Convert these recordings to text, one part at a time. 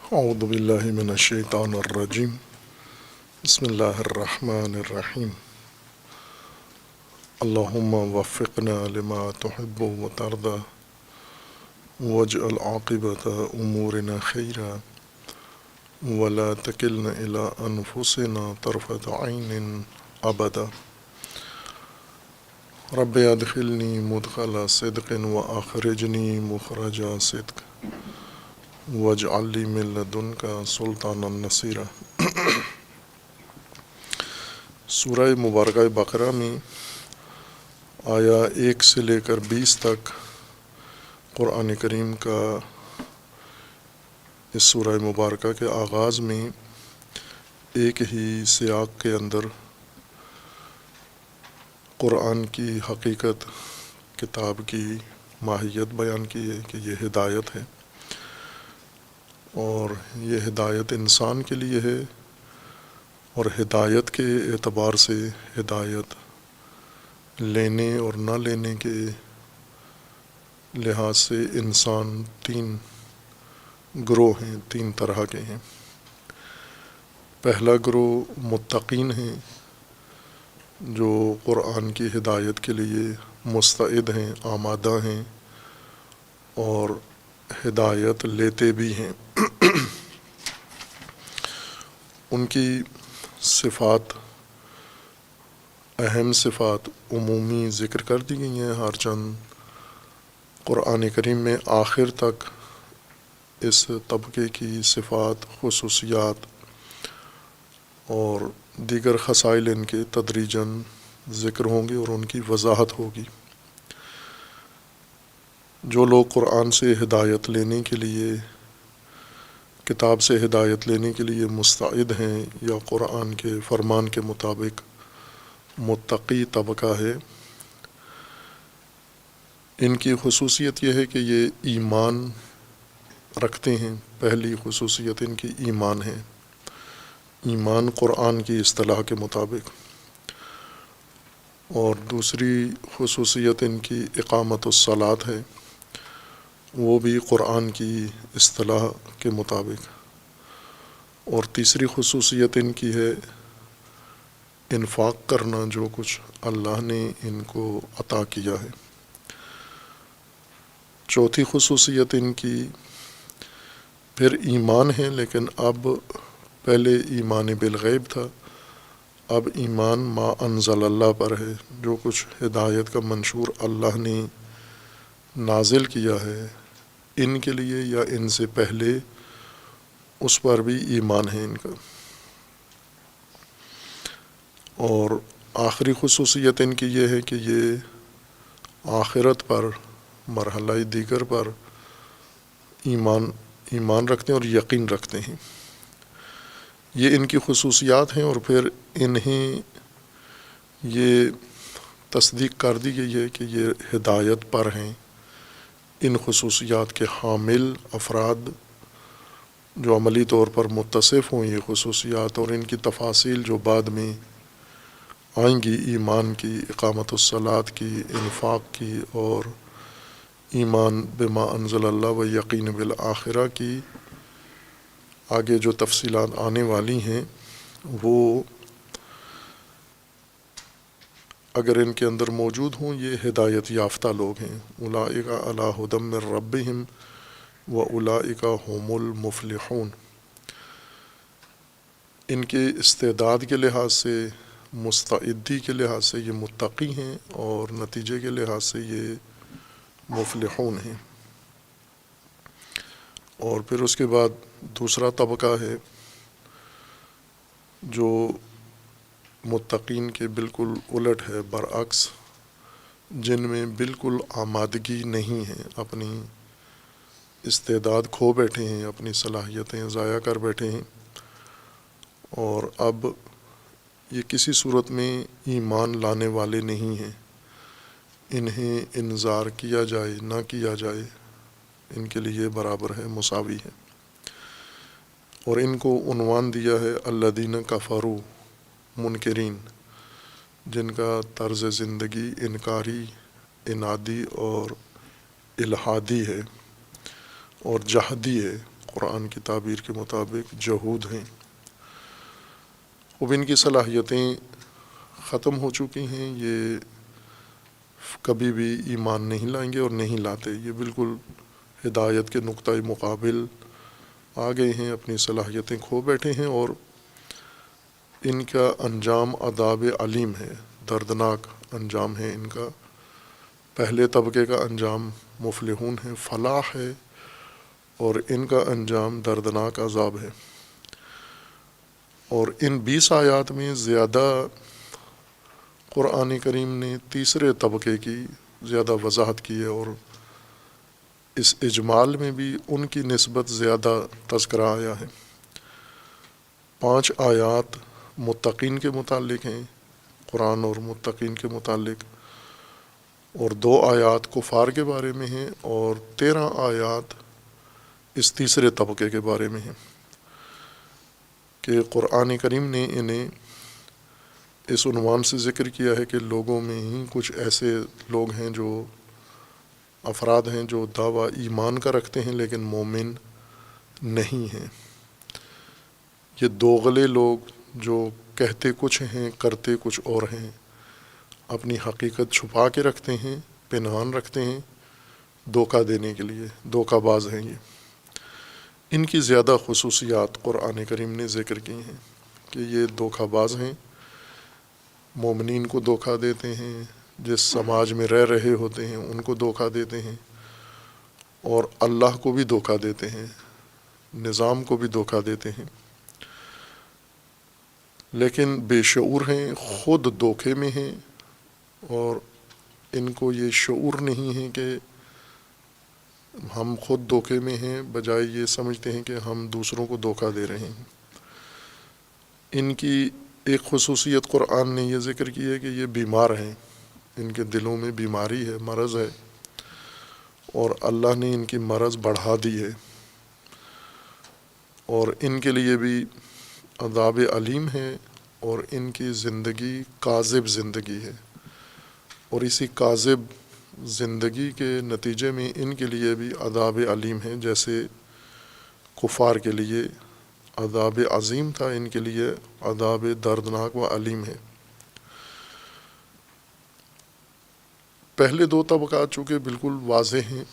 اعوذ باللہ من الشیطان الرجیم بسم اللہ الرحمن الرحیم اللہم وفقنا لما تحب وترضى واجعل عاقبۃ امورنا خیرا ولا تکلنا الی انفسنا طرفۃ عین ابدا رب ادخلنی مدخل صدق واخرجنی مخرج صدق واجعل لی من لدنک سلطانا نصیرا۔ سورہ مبارکہ بقرہ میں آیا 1 سے لے کر 20 تک قرآن کریم کا اس سورہ مبارکہ کے آغاز میں ایک ہی سیاق کے اندر قرآن کی حقیقت، کتاب کی ماہیت بیان کی ہے کہ یہ ہدایت ہے اور یہ ہدایت انسان کے لیے ہے، اور ہدایت کے اعتبار سے ہدایت لینے اور نہ لینے کے لحاظ سے انسان 3 گروہ ہیں، 3 طرح کے ہیں۔ پہلا گروہ متقین ہیں جو قرآن کی ہدایت کے لیے مستعد ہیں، آمادہ ہیں اور ہدایت لیتے بھی ہیں۔ ان کی صفات، اہم صفات عمومی ذکر کر دی گئی ہیں، ہر چند قرآن کریم میں آخر تک اس طبقے کی صفات، خصوصیات اور دیگر خصائل ان کے تدریجاً ذکر ہوں گے اور ان کی وضاحت ہوگی۔ جو لوگ قرآن سے ہدایت لینے کے لیے، کتاب سے ہدایت لینے کے لیے مستعد ہیں یا قرآن کے فرمان کے مطابق متقی طبقہ ہے، ان کی خصوصیت یہ ہے کہ یہ ایمان رکھتے ہیں۔ پہلی خصوصیت ان کی ایمان ہے، ایمان قرآن کی اصطلاح کے مطابق، اور دوسری خصوصیت ان کی اقامت الصلاۃ ہے، وہ بھی قرآن کی اصطلاح کے مطابق، اور تیسری خصوصیت ان کی ہے انفاق کرنا جو کچھ اللہ نے ان کو عطا کیا ہے۔ چوتھی خصوصیت ان کی پھر ایمان ہے، لیکن اب پہلے ایمان بالغیب تھا، اب ایمان ما انزل اللہ پر ہے، جو کچھ ہدایت کا منشور اللہ نے نازل کیا ہے ان کے لیے یا ان سے پہلے، اس پر بھی ایمان ہے ان کا۔ اور آخری خصوصیت ان کی یہ ہے کہ یہ آخرت پر، مرحلہ دیگر پر ایمان رکھتے ہیں اور یقین رکھتے ہیں۔ یہ ان کی خصوصیات ہیں، اور پھر انہیں یہ تصدیق کر دی گئی ہے کہ یہ ہدایت پر ہیں۔ ان خصوصیات کے حامل افراد جو عملی طور پر متصف ہوں یہ خصوصیات، اور ان کی تفاصیل جو بعد میں آئیں گی، ایمان کی، اقامت الصلاۃ کی، انفاق کی، اور ایمان بما انزل اللہ و یقین بالآخرہ کی، آگے جو تفصیلات آنے والی ہیں وہ اگر ان کے اندر موجود ہوں یہ ہدایت یافتہ لوگ ہیں۔ اولئک علی ھدی من ربہم واولئک ھم المفلحون۔ ان کے استعداد کے لحاظ سے، مستعدی کے لحاظ سے یہ متقی ہیں، اور نتیجے کے لحاظ سے یہ مفلحون ہیں۔ اور پھر اس کے بعد دوسرا طبقہ ہے جو متقین کے بالکل الٹ ہے، برعکس، جن میں بالکل آمادگی نہیں ہے، اپنی استعداد کھو بیٹھے ہیں، اپنی صلاحیتیں ضائع کر بیٹھے ہیں، اور اب یہ کسی صورت میں ایمان لانے والے نہیں ہیں۔ انہیں انذار کیا جائے نہ کیا جائے ان کے لیے برابر ہے، مساوی ہے۔ اور ان کو عنوان دیا ہے الذین کفروا، منکرین، جن کا طرز زندگی انکاری، عنادی اور الحادی ہے اور جہدی ہے، قرآن کی تعبیر کے مطابق جہود ہیں۔ اب ان کی صلاحیتیں ختم ہو چکی ہیں، یہ کبھی بھی ایمان نہیں لائیں گے اور نہیں لاتے، یہ بالکل ہدایت کے نقطۂ مقابل آ گئے ہیں، اپنی صلاحیتیں کھو بیٹھے ہیں، اور ان کا انجام عذاب علیم ہے، دردناک انجام ہے ان کا۔ پہلے طبقے کا انجام مفلحون ہے، فلاح ہے، اور ان کا انجام دردناک عذاب ہے۔ اور ان 20 آیات میں زیادہ قرآن کریم نے تیسرے طبقے کی زیادہ وضاحت کی ہے، اور اس اجمال میں بھی ان کی نسبت زیادہ تذکرہ آیا ہے۔ 5 آیات متقین کے متعلق ہیں، قرآن اور متقین کے متعلق، اور 2 آیات کفار کے بارے میں ہیں، اور 13 آیات اس تیسرے طبقے کے بارے میں ہیں کہ قرآن کریم نے انہیں اس عنوان سے ذکر کیا ہے کہ لوگوں میں ہی کچھ ایسے لوگ ہیں، جو افراد ہیں جو دعویٰ ایمان کا رکھتے ہیں لیکن مومن نہیں ہیں۔ یہ دوغلے لوگ جو کہتے کچھ ہیں کرتے کچھ اور ہیں، اپنی حقیقت چھپا کے رکھتے ہیں، پنہان رکھتے ہیں، دھوکہ دینے کے لیے، دھوکہ باز ہیں یہ۔ ان کی زیادہ خصوصیات قرآن کریم نے ذکر کی ہیں کہ یہ دھوکہ باز ہیں، مومنین کو دھوکہ دیتے ہیں، جس سماج میں رہ رہے ہوتے ہیں ان کو دھوکہ دیتے ہیں، اور اللہ کو بھی دھوکہ دیتے ہیں، نظام کو بھی دھوکہ دیتے ہیں، لیکن بے شعور ہیں، خود دھوکے میں ہیں، اور ان کو یہ شعور نہیں ہے کہ ہم خود دھوکے میں ہیں، بجائے یہ سمجھتے ہیں کہ ہم دوسروں کو دھوکہ دے رہے ہیں۔ ان کی ایک خصوصیت قرآن نے یہ ذکر کی ہے کہ یہ بیمار ہیں، ان کے دلوں میں بیماری ہے، مرض ہے، اور اللہ نے ان کی مرض بڑھا دی ہے، اور ان کے لیے بھی عذاب علیم ہے، اور ان کی زندگی کاذب زندگی ہے، اور اسی کاذب زندگی کے نتیجے میں ان کے لیے بھی عذاب علیم ہے، جیسے کفار کے لیے عذاب عظیم تھا، ان کے لیے عذاب دردناک و علیم ہے۔ پہلے 2 طبقات چونکہ بالکل واضح ہیں،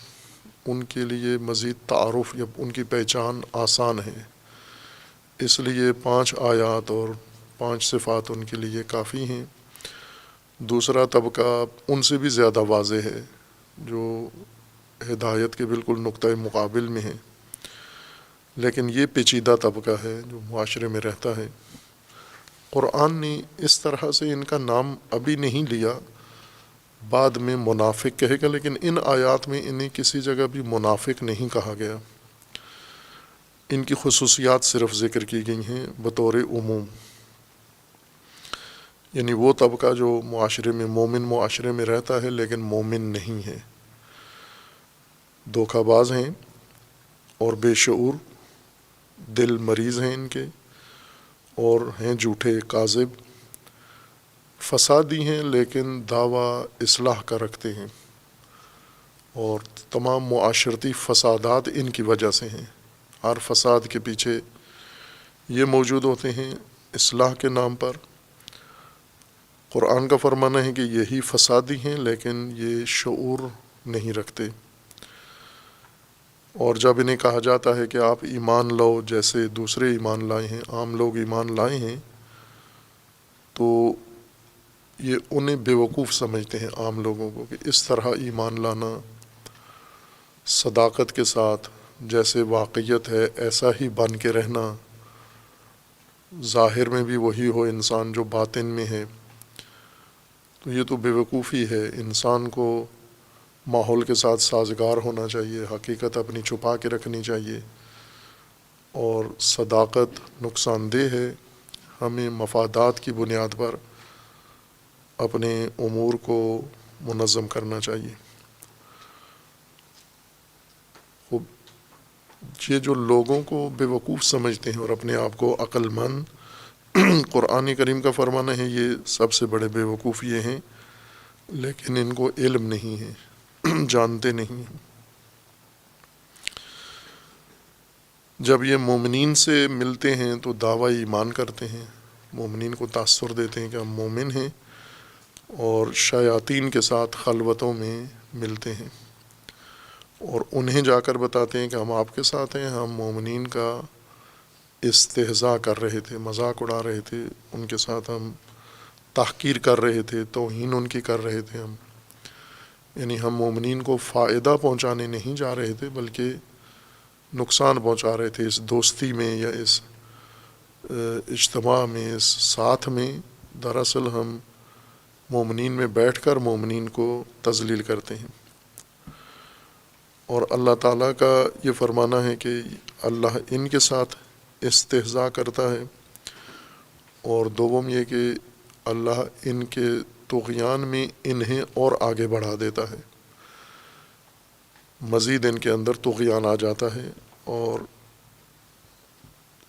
ان کے لیے مزید تعارف یا ان کی پہچان آسان ہے، اس لیے 5 آیات اور 5 صفات ان کے لیے کافی ہیں۔ دوسرا طبقہ ان سے بھی زیادہ واضح ہے، جو ہدایت کے بالکل نقطۂ مقابل میں ہے، لیکن یہ پیچیدہ طبقہ ہے جو معاشرے میں رہتا ہے۔ قرآن نے اس طرح سے ان کا نام ابھی نہیں لیا، بعد میں منافق کہے گا، لیکن ان آیات میں انہیں کسی جگہ بھی منافق نہیں کہا گیا، ان کی خصوصیات صرف ذکر کی گئی ہیں بطور عموم، یعنی وہ طبقہ جو معاشرے میں مومن معاشرے میں رہتا ہے لیکن مومن نہیں ہے، دھوکہ باز ہیں اور بے شعور، دل مریض ہیں ان کے، اور ہیں جھوٹے کاذب، فسادی ہیں لیکن دعویٰ اصلاح کا رکھتے ہیں، اور تمام معاشرتی فسادات ان کی وجہ سے ہیں، ہر فساد کے پیچھے یہ موجود ہوتے ہیں اصلاح کے نام پر۔ قرآن کا فرمانا ہے کہ یہی فسادی ہیں لیکن یہ شعور نہیں رکھتے، اور جب انہیں کہا جاتا ہے کہ آپ ایمان لاؤ جیسے دوسرے ایمان لائے ہیں، عام لوگ ایمان لائے ہیں، تو یہ انہیں بیوقوف سمجھتے ہیں عام لوگوں کو کہ اس طرح ایمان لانا صداقت کے ساتھ جیسے واقعیت ہے ایسا ہی بن کے رہنا، ظاہر میں بھی وہی ہو انسان جو باطن میں ہے، تو یہ تو بیوقوفی ہے۔ انسان کو ماحول کے ساتھ سازگار ہونا چاہیے، حقیقت اپنی چھپا کے رکھنی چاہیے، اور صداقت نقصان دہ ہے، ہمیں مفادات کی بنیاد پر اپنے امور کو منظم کرنا چاہیے۔ یہ جو لوگوں کو بیوقوف سمجھتے ہیں اور اپنے آپ کو عقل مند، قرآن کریم کا فرمانا ہے یہ سب سے بڑے بیوقوف یہ ہیں، لیکن ان کو علم نہیں ہے، جانتے نہیں ہیں۔ جب یہ مومنین سے ملتے ہیں تو دعویٰ ایمان کرتے ہیں، مومنین کو تاثر دیتے ہیں کہ ہم مومن ہیں، اور شیاطین کے ساتھ خلوتوں میں ملتے ہیں اور انہیں جا کر بتاتے ہیں کہ ہم آپ کے ساتھ ہیں، ہم مومنین کا استہزاء کر رہے تھے، مذاق اڑا رہے تھے، ان کے ساتھ ہم تحقیر کر رہے تھے، توہین ان کی کر رہے تھے ہم، یعنی ہم مومنین کو فائدہ پہنچانے نہیں جا رہے تھے بلکہ نقصان پہنچا رہے تھے اس دوستی میں یا اس اجتماع میں، اس ساتھ میں۔ دراصل ہم مومنین میں بیٹھ کر مومنین کو تذلیل کرتے ہیں، اور اللہ تعالیٰ کا یہ فرمانا ہے کہ اللہ ان کے ساتھ استہزاء کرتا ہے، اور دوم یہ کہ اللہ ان کے طغیان میں انہیں اور آگے بڑھا دیتا ہے، مزید ان کے اندر طغیان آ جاتا ہے، اور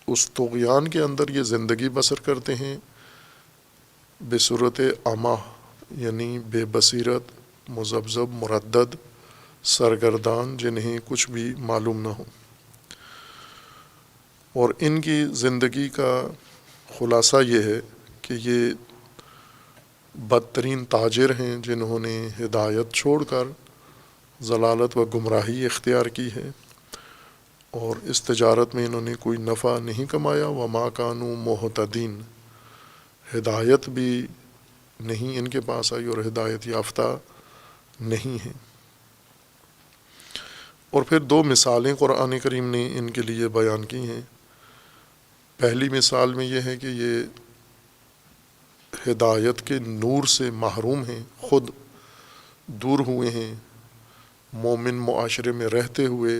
اس طغیان کے اندر یہ زندگی بسر کرتے ہیں بصورت عمہ، یعنی بے بصیرت، مذبذب، مردد، سرگردان، جنہیں کچھ بھی معلوم نہ ہو۔ اور ان کی زندگی کا خلاصہ یہ ہے کہ یہ بدترین تاجر ہیں جنہوں نے ہدایت چھوڑ کر ضلالت و گمراہی اختیار کی ہے، اور اس تجارت میں انہوں نے کوئی نفع نہیں کمایا، وما کانوا مہتدین، ہدایت بھی نہیں ان کے پاس آئی اور ہدایت یافتہ نہیں ہیں۔ اور پھر دو مثالیں قرآن کریم نے ان کے لیے بیان کی ہیں۔ پہلی مثال میں یہ ہے کہ یہ ہدایت کے نور سے محروم ہیں، خود دور ہوئے ہیں، مومن معاشرے میں رہتے ہوئے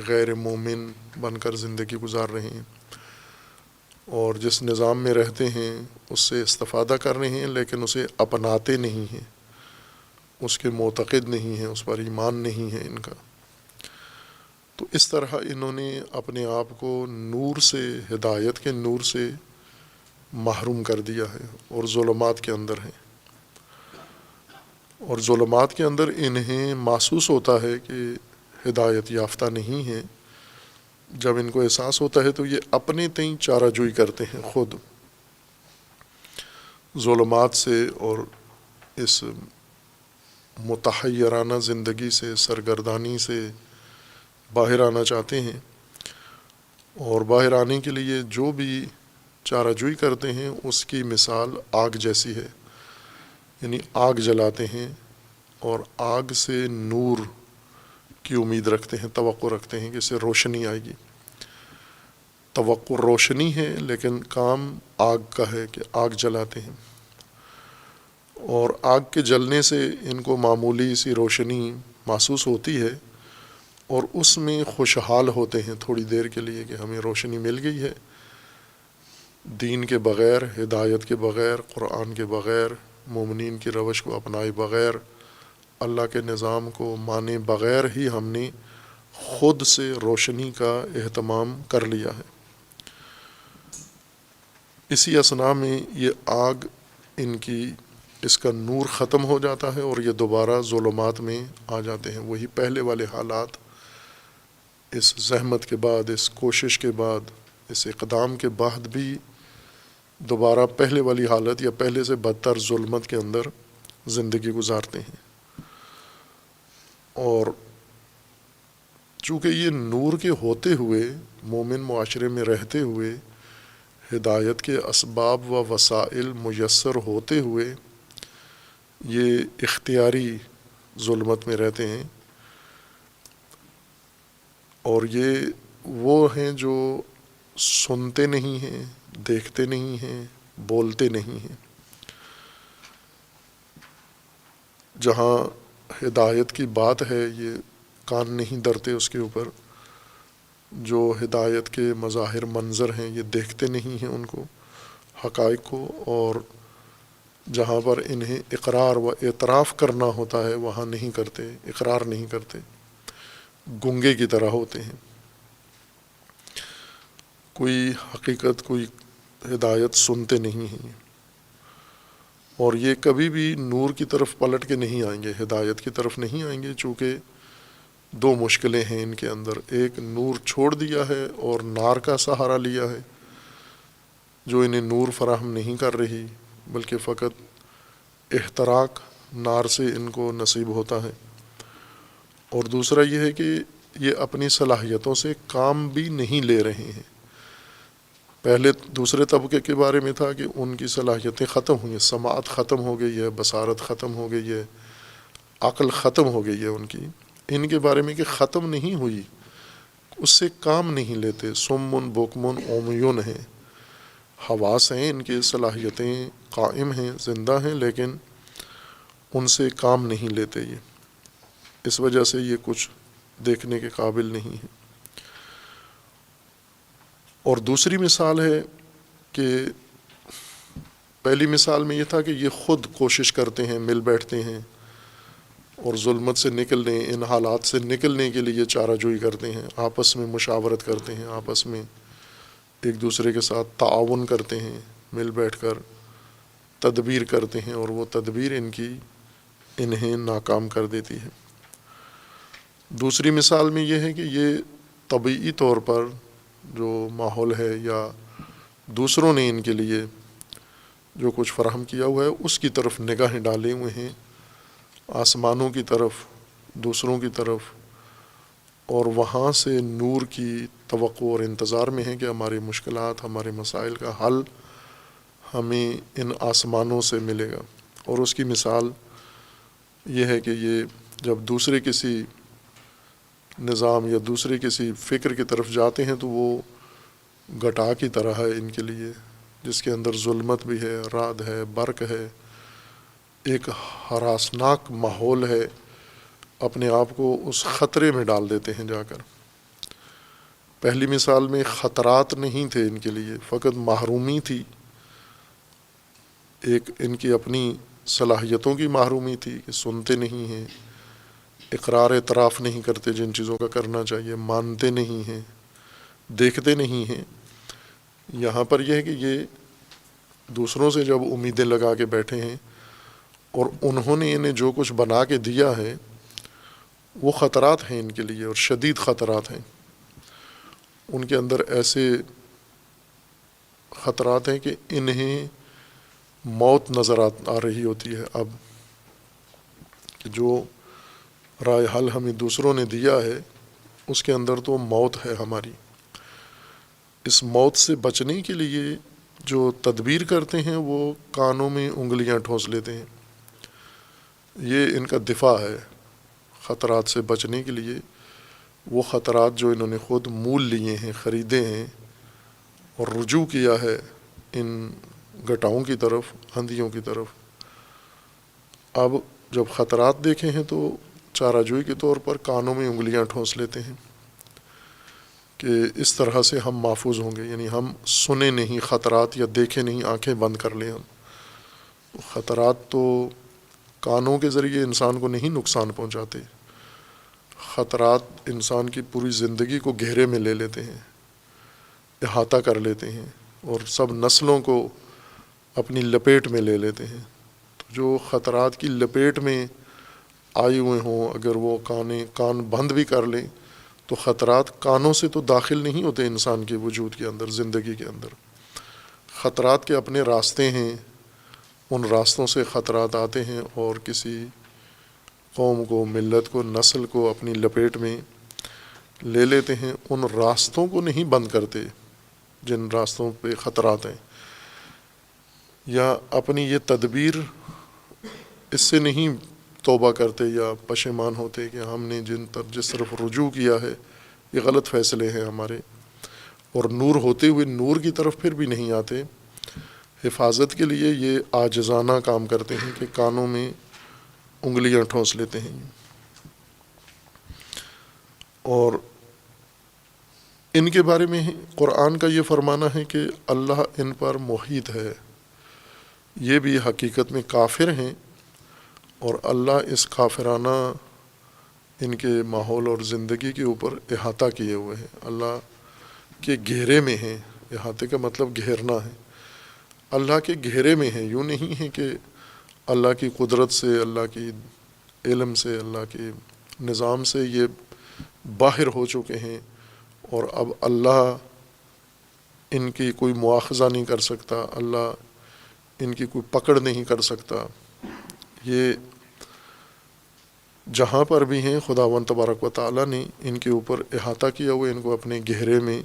غیر مومن بن کر زندگی گزار رہے ہیں، اور جس نظام میں رہتے ہیں اس سے استفادہ کر رہے ہیں لیکن اسے اپناتے نہیں ہیں، اس کے معتقد نہیں ہیں، اس پر ایمان نہیں ہے ان کا۔ تو اس طرح انہوں نے اپنے آپ کو نور سے، ہدایت کے نور سے محروم کر دیا ہے اور ظلمات کے اندر ہیں، اور ظلمات کے اندر انہیں محسوس ہوتا ہے کہ ہدایت یافتہ نہیں ہے۔ جب ان کو احساس ہوتا ہے تو یہ اپنے تئیں چارہ جوئی کرتے ہیں، خود ظلمات سے اور اس متحیرانہ زندگی سے، سرگردانی سے باہر آنا چاہتے ہیں، اور باہر آنے کے لیے جو بھی چارہ جوئی کرتے ہیں اس کی مثال آگ جیسی ہے، یعنی آگ جلاتے ہیں اور آگ سے نور کی امید رکھتے ہیں، توقع رکھتے ہیں کہ اس سے روشنی آئے گی۔ توقع روشنی ہے لیکن کام آگ کا ہے کہ آگ جلاتے ہیں، اور آگ کے جلنے سے ان کو معمولی سی روشنی محسوس ہوتی ہے اور اس میں خوشحال ہوتے ہیں تھوڑی دیر کے لیے کہ ہمیں روشنی مل گئی ہے۔ دین کے بغیر، ہدایت کے بغیر، قرآن کے بغیر، مومنین کی روش کو اپنائے بغیر، اللہ کے نظام کو مانے بغیر ہی ہم نے خود سے روشنی کا اہتمام کر لیا ہے۔ اسی اثناء میں یہ آگ، ان کی اس کا نور ختم ہو جاتا ہے اور یہ دوبارہ ظلمات میں آ جاتے ہیں، وہی پہلے والے حالات، اس زحمت کے بعد، اس کوشش کے بعد، اس اقدام کے بعد بھی دوبارہ پہلے والی حالت یا پہلے سے بدتر ظلمت کے اندر زندگی گزارتے ہیں۔ اور چونکہ یہ نور کے ہوتے ہوئے، مومن معاشرے میں رہتے ہوئے، ہدایت کے اسباب و وسائل میسر ہوتے ہوئے یہ اختیاری ظلمت میں رہتے ہیں، اور یہ وہ ہیں جو سنتے نہیں ہیں، دیکھتے نہیں ہیں، بولتے نہیں ہیں۔ جہاں ہدایت کی بات ہے یہ کان نہیں دھرتے اس کے اوپر، جو ہدایت کے مظاہر منظر ہیں یہ دیکھتے نہیں ہیں ان کو، حقائق کو، اور جہاں پر انہیں اقرار و اعتراف کرنا ہوتا ہے وہاں نہیں کرتے، اقرار نہیں کرتے، گنگے کی طرح ہوتے ہیں، کوئی حقیقت، کوئی ہدایت سنتے نہیں ہیں، اور یہ کبھی بھی نور کی طرف پلٹ کے نہیں آئیں گے، ہدایت کی طرف نہیں آئیں گے، چونکہ دو مشکلیں ہیں ان کے اندر، ایک نور چھوڑ دیا ہے اور نار کا سہارا لیا ہے جو انہیں نور فراہم نہیں کر رہی، بلکہ فقط احتراق نار سے ان کو نصیب ہوتا ہے۔ اور دوسرا یہ ہے کہ یہ اپنی صلاحیتوں سے کام بھی نہیں لے رہے ہیں۔ پہلے دوسرے طبقے کے بارے میں تھا کہ ان کی صلاحیتیں ختم ہوئی ہیں، سماعت ختم ہو گئی ہے، بصارت ختم ہو گئی ہے، عقل ختم ہو گئی ہے ان کی۔ ان کے بارے میں کہ ختم نہیں ہوئی، اس سے کام نہیں لیتے، سمن بکمن عمیون ہیں، حواس ہیں، ان کی صلاحیتیں قائم ہیں، زندہ ہیں، لیکن ان سے کام نہیں لیتے یہ، اس وجہ سے یہ کچھ دیکھنے کے قابل نہیں ہیں۔ اور دوسری مثال ہے کہ پہلی مثال میں یہ تھا کہ یہ خود کوشش کرتے ہیں، مل بیٹھتے ہیں اور ظلمت سے نکلنے، ان حالات سے نکلنے کے لیے چارہ جوئی کرتے ہیں، آپس میں مشاورت کرتے ہیں، آپس میں ایک دوسرے کے ساتھ تعاون کرتے ہیں، مل بیٹھ کر تدبیر کرتے ہیں، اور وہ تدبیر انہیں ناکام کر دیتی ہے۔ دوسری مثال میں یہ ہے کہ یہ طبعی طور پر جو ماحول ہے یا دوسروں نے ان کے لیے جو کچھ فراہم کیا ہوا ہے اس کی طرف نگاہیں ڈالے ہوئے ہیں، آسمانوں کی طرف، دوسروں کی طرف، اور وہاں سے نور کی توقع اور انتظار میں ہے کہ ہماری مشکلات، ہمارے مسائل کا حل ہمیں ان آسمانوں سے ملے گا۔ اور اس کی مثال یہ ہے کہ یہ جب دوسرے کسی نظام یا دوسرے کسی فکر کی طرف جاتے ہیں تو وہ گٹا کی طرح ہے ان کے لیے، جس کے اندر ظلمت بھی ہے، رعد ہے، برق ہے، ایک ہراسناک ماحول ہے، اپنے آپ کو اس خطرے میں ڈال دیتے ہیں جا کر۔ پہلی مثال میں خطرات نہیں تھے ان کے لیے، فقط محرومی تھی، ایک ان کی اپنی صلاحیتوں کی محرومی تھی کہ سنتے نہیں ہیں، اقرار اعتراف نہیں کرتے جن چیزوں کا کرنا چاہیے، مانتے نہیں ہیں، دیکھتے نہیں ہیں۔ یہاں پر یہ ہے کہ یہ دوسروں سے جب امیدیں لگا کے بیٹھے ہیں اور انہوں نے انہیں جو کچھ بنا کے دیا ہے وہ خطرات ہیں ان کے لیے، اور شدید خطرات ہیں۔ ان کے اندر ایسے خطرات ہیں کہ انہیں موت نظر آ رہی ہوتی ہے اب، کہ جو رائے حل ہمیں دوسروں نے دیا ہے اس کے اندر تو موت ہے ہماری۔ اس موت سے بچنے کے لیے جو تدبیر کرتے ہیں وہ کانوں میں انگلیاں ٹھونس لیتے ہیں، یہ ان کا دفاع ہے خطرات سے بچنے کے لیے۔ وہ خطرات جو انہوں نے خود مول لیے ہیں، خریدے ہیں، اور رجوع کیا ہے ان گٹاؤں کی طرف، آندھیوں کی طرف، اب جب خطرات دیکھے ہیں تو چارہ جوئی کے طور پر کانوں میں انگلیاں ٹھونس لیتے ہیں کہ اس طرح سے ہم محفوظ ہوں گے، یعنی ہم سنے نہیں خطرات یا دیکھے نہیں، آنکھیں بند کر لیں ہم۔ خطرات تو کانوں کے ذریعے انسان کو نہیں نقصان پہنچاتے، خطرات انسان کی پوری زندگی کو گھیرے میں لے لیتے ہیں، احاطہ کر لیتے ہیں، اور سب نسلوں کو اپنی لپیٹ میں لے لیتے ہیں۔ تو جو خطرات کی لپیٹ میں آئے ہوئے ہوں، اگر وہ کان بند بھی کر لیں تو خطرات کانوں سے تو داخل نہیں ہوتے انسان کے وجود کے اندر، زندگی کے اندر۔ خطرات کے اپنے راستے ہیں، ان راستوں سے خطرات آتے ہیں اور کسی قوم کو، ملت کو، نسل کو اپنی لپیٹ میں لے لیتے ہیں۔ ان راستوں کو نہیں بند کرتے جن راستوں پہ خطرات ہیں، یا اپنی یہ تدبیر اس سے نہیں توبہ کرتے یا پشیمان ہوتے کہ ہم نے جس طرف رجوع کیا ہے یہ غلط فیصلے ہیں ہمارے، اور نور ہوتے ہوئے نور کی طرف پھر بھی نہیں آتے۔ حفاظت کے لیے یہ عاجزانہ کام کرتے ہیں کہ کانوں میں انگلیاں ٹھونس لیتے ہیں، اور ان کے بارے میں قرآن کا یہ فرمانا ہے کہ اللہ ان پر محیط ہے، یہ بھی حقیقت میں کافر ہیں، اور اللہ اس کافرانہ ان کے ماحول اور زندگی کے اوپر احاطہ کیے ہوئے ہیں، اللہ کے گھیرے میں ہیں۔ احاطے کا مطلب گھیرنا ہے، اللہ کے گھیرے میں ہیں۔ یوں نہیں ہے کہ اللہ کی قدرت سے، اللہ کی علم سے، اللہ کے نظام سے یہ باہر ہو چکے ہیں، اور اب اللہ ان کی کوئی مواخذہ نہیں کر سکتا، اللہ ان کی کوئی پکڑ نہیں کر سکتا۔ یہ جہاں پر بھی ہیں خداوند تبارک و تعالیٰ نے ان کے اوپر احاطہ کیا ہوا، ان کو اپنے گھیرے میں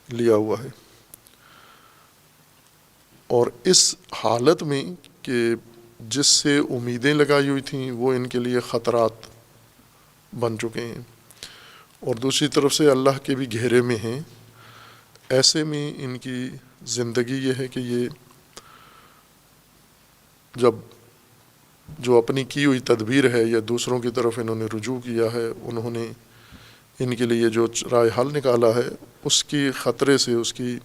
لیا ہوا ہے۔ اور اس حالت میں کہ جس سے امیدیں لگائی ہوئی تھیں وہ ان کے لیے خطرات بن چکے ہیں، اور دوسری طرف سے اللہ کے بھی گھیرے میں ہیں، ایسے میں ان کی زندگی یہ ہے کہ یہ جب جو اپنی کی ہوئی تدبیر ہے یا دوسروں کی طرف انہوں نے رجوع کیا ہے، انہوں نے ان کے لیے جو رائے حل نکالا ہے، اس کی خطرے سے، اس کی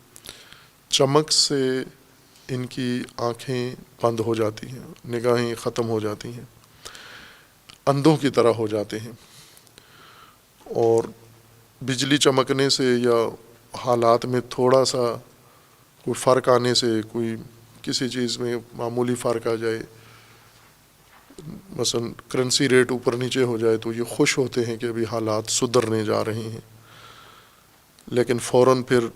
چمک سے ان کی آنکھیں بند ہو جاتی ہیں، نگاہیں ختم ہو جاتی ہیں، اندھوں کی طرح ہو جاتے ہیں، اور بجلی چمکنے سے یا حالات میں تھوڑا سا کوئی فرق آنے سے، کوئی کسی چیز میں معمولی فرق آ جائے، مثلا کرنسی ریٹ اوپر نیچے ہو جائے، تو یہ خوش ہوتے ہیں کہ ابھی حالات سدھرنے جا رہے ہیں، لیکن فوراً پھر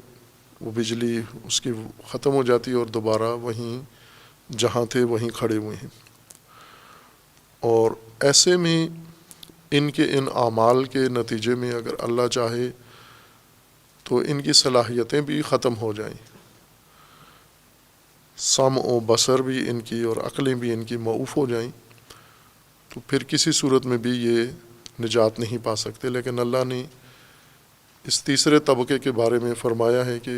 وہ بجلی اس کی ختم ہو جاتی ہے اور دوبارہ وہیں جہاں تھے وہیں کھڑے ہوئے ہیں۔ اور ایسے میں ان کے ان اعمال کے نتیجے میں اگر اللہ چاہے تو ان کی صلاحیتیں بھی ختم ہو جائیں، سمع و بصر بھی ان کی اور عقلیں بھی ان کی موقوف ہو جائیں، تو پھر کسی صورت میں بھی یہ نجات نہیں پا سکتے۔ لیکن اللہ نے اس تیسرے طبقے کے بارے میں فرمایا ہے کہ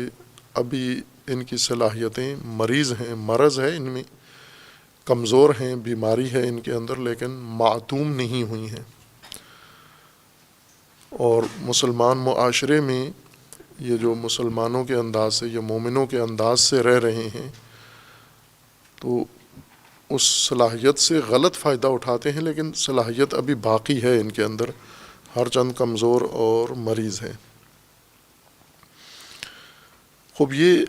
ابھی ان کی صلاحیتیں مریض ہیں، مرض ہے ان میں، کمزور ہیں، بیماری ہے ان کے اندر، لیکن معتوم نہیں ہوئی ہیں۔ اور مسلمان معاشرے میں یہ جو مسلمانوں کے انداز سے یا مومنوں کے انداز سے رہ رہے ہیں، تو اس صلاحیت سے غلط فائدہ اٹھاتے ہیں، لیکن صلاحیت ابھی باقی ہے ان کے اندر، ہر چند کمزور اور مریض ہیں۔ خوب یہ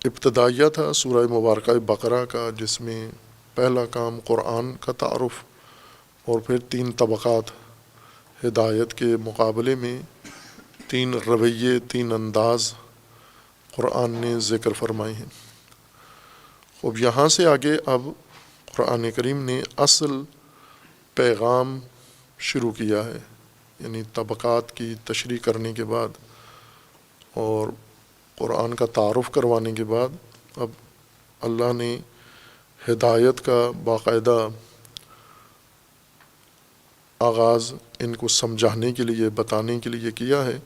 ابتدائیہ تھا سورہ مبارکہ بقرہ کا، جس میں پہلا کام قرآن کا تعارف، اور پھر 3 طبقات ہدایت کے مقابلے میں 3 رویے، 3 انداز قرآن نے ذکر فرمائے ہیں۔ اب یہاں سے آگے اب قرآن کریم نے اصل پیغام شروع کیا ہے، یعنی طبقات کی تشریح کرنے کے بعد اور قرآن کا تعارف کروانے کے بعد اب اللہ نے ہدایت کا باقاعدہ آغاز ان کو سمجھانے کے لیے، بتانے کے لیے کیا ہے،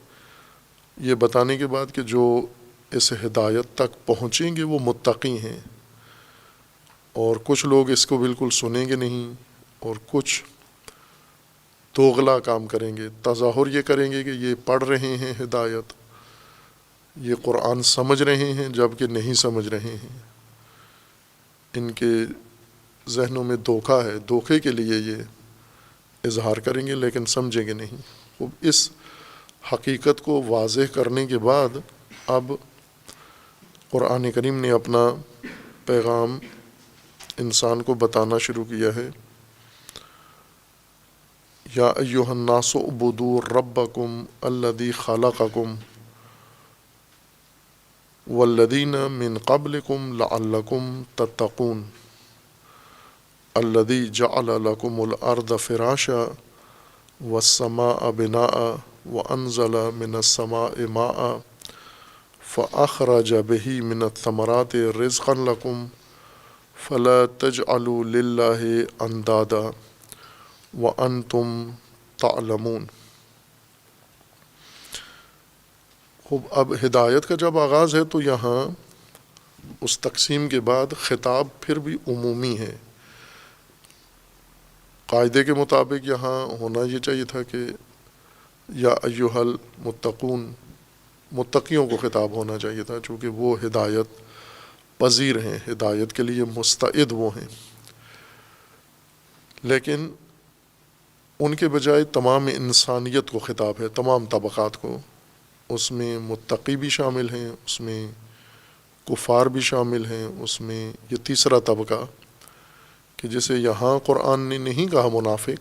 یہ بتانے کے بعد کہ جو اس ہدایت تک پہنچیں گے وہ متقی ہیں، اور کچھ لوگ اس کو بالکل سنیں گے نہیں، اور کچھ دوغلا کام کریں گے، تظاہر یہ کریں گے کہ یہ پڑھ رہے ہیں ہدایت، یہ قرآن سمجھ رہے ہیں جبکہ نہیں سمجھ رہے ہیں، ان کے ذہنوں میں دھوکہ ہے، دھوکے کے لیے یہ اظہار کریں گے لیکن سمجھیں گے نہیں۔ اس حقیقت کو واضح کرنے کے بعد اب قرآن کریم نے اپنا پیغام انسان کو بتانا شروع کیا ہے۔ یا ایھا الناس اعبدوا ربکم الذی خلقکم والذین من قبلکم لعلکم تتقون الذی جعل لکم الارض فراشا والسماء بناء وانزل من السماء ماء فاخرج به من الثمرات رزقا لکم فلا تجعلوا للہ اندادا وانتم تعلمون۔ خوب، اب ہدایت کا جب آغاز ہے تو یہاں اس تقسیم کے بعد خطاب پھر بھی عمومی ہے۔ قاعدے کے مطابق یہاں ہونا یہ چاہیے تھا کہ یا ایھا المتقون، متقیوں کو خطاب ہونا چاہیے تھا، چونکہ وہ ہدایت پذیر ہیں، ہدایت کے لیے مستعد وہ ہیں، لیکن ان کے بجائے تمام انسانیت کو خطاب ہے، تمام طبقات کو، اس میں متقی بھی شامل ہیں، اس میں کفار بھی شامل ہیں، اس میں یہ تیسرا طبقہ کہ جسے یہاں قرآن نے نہیں کہا منافق،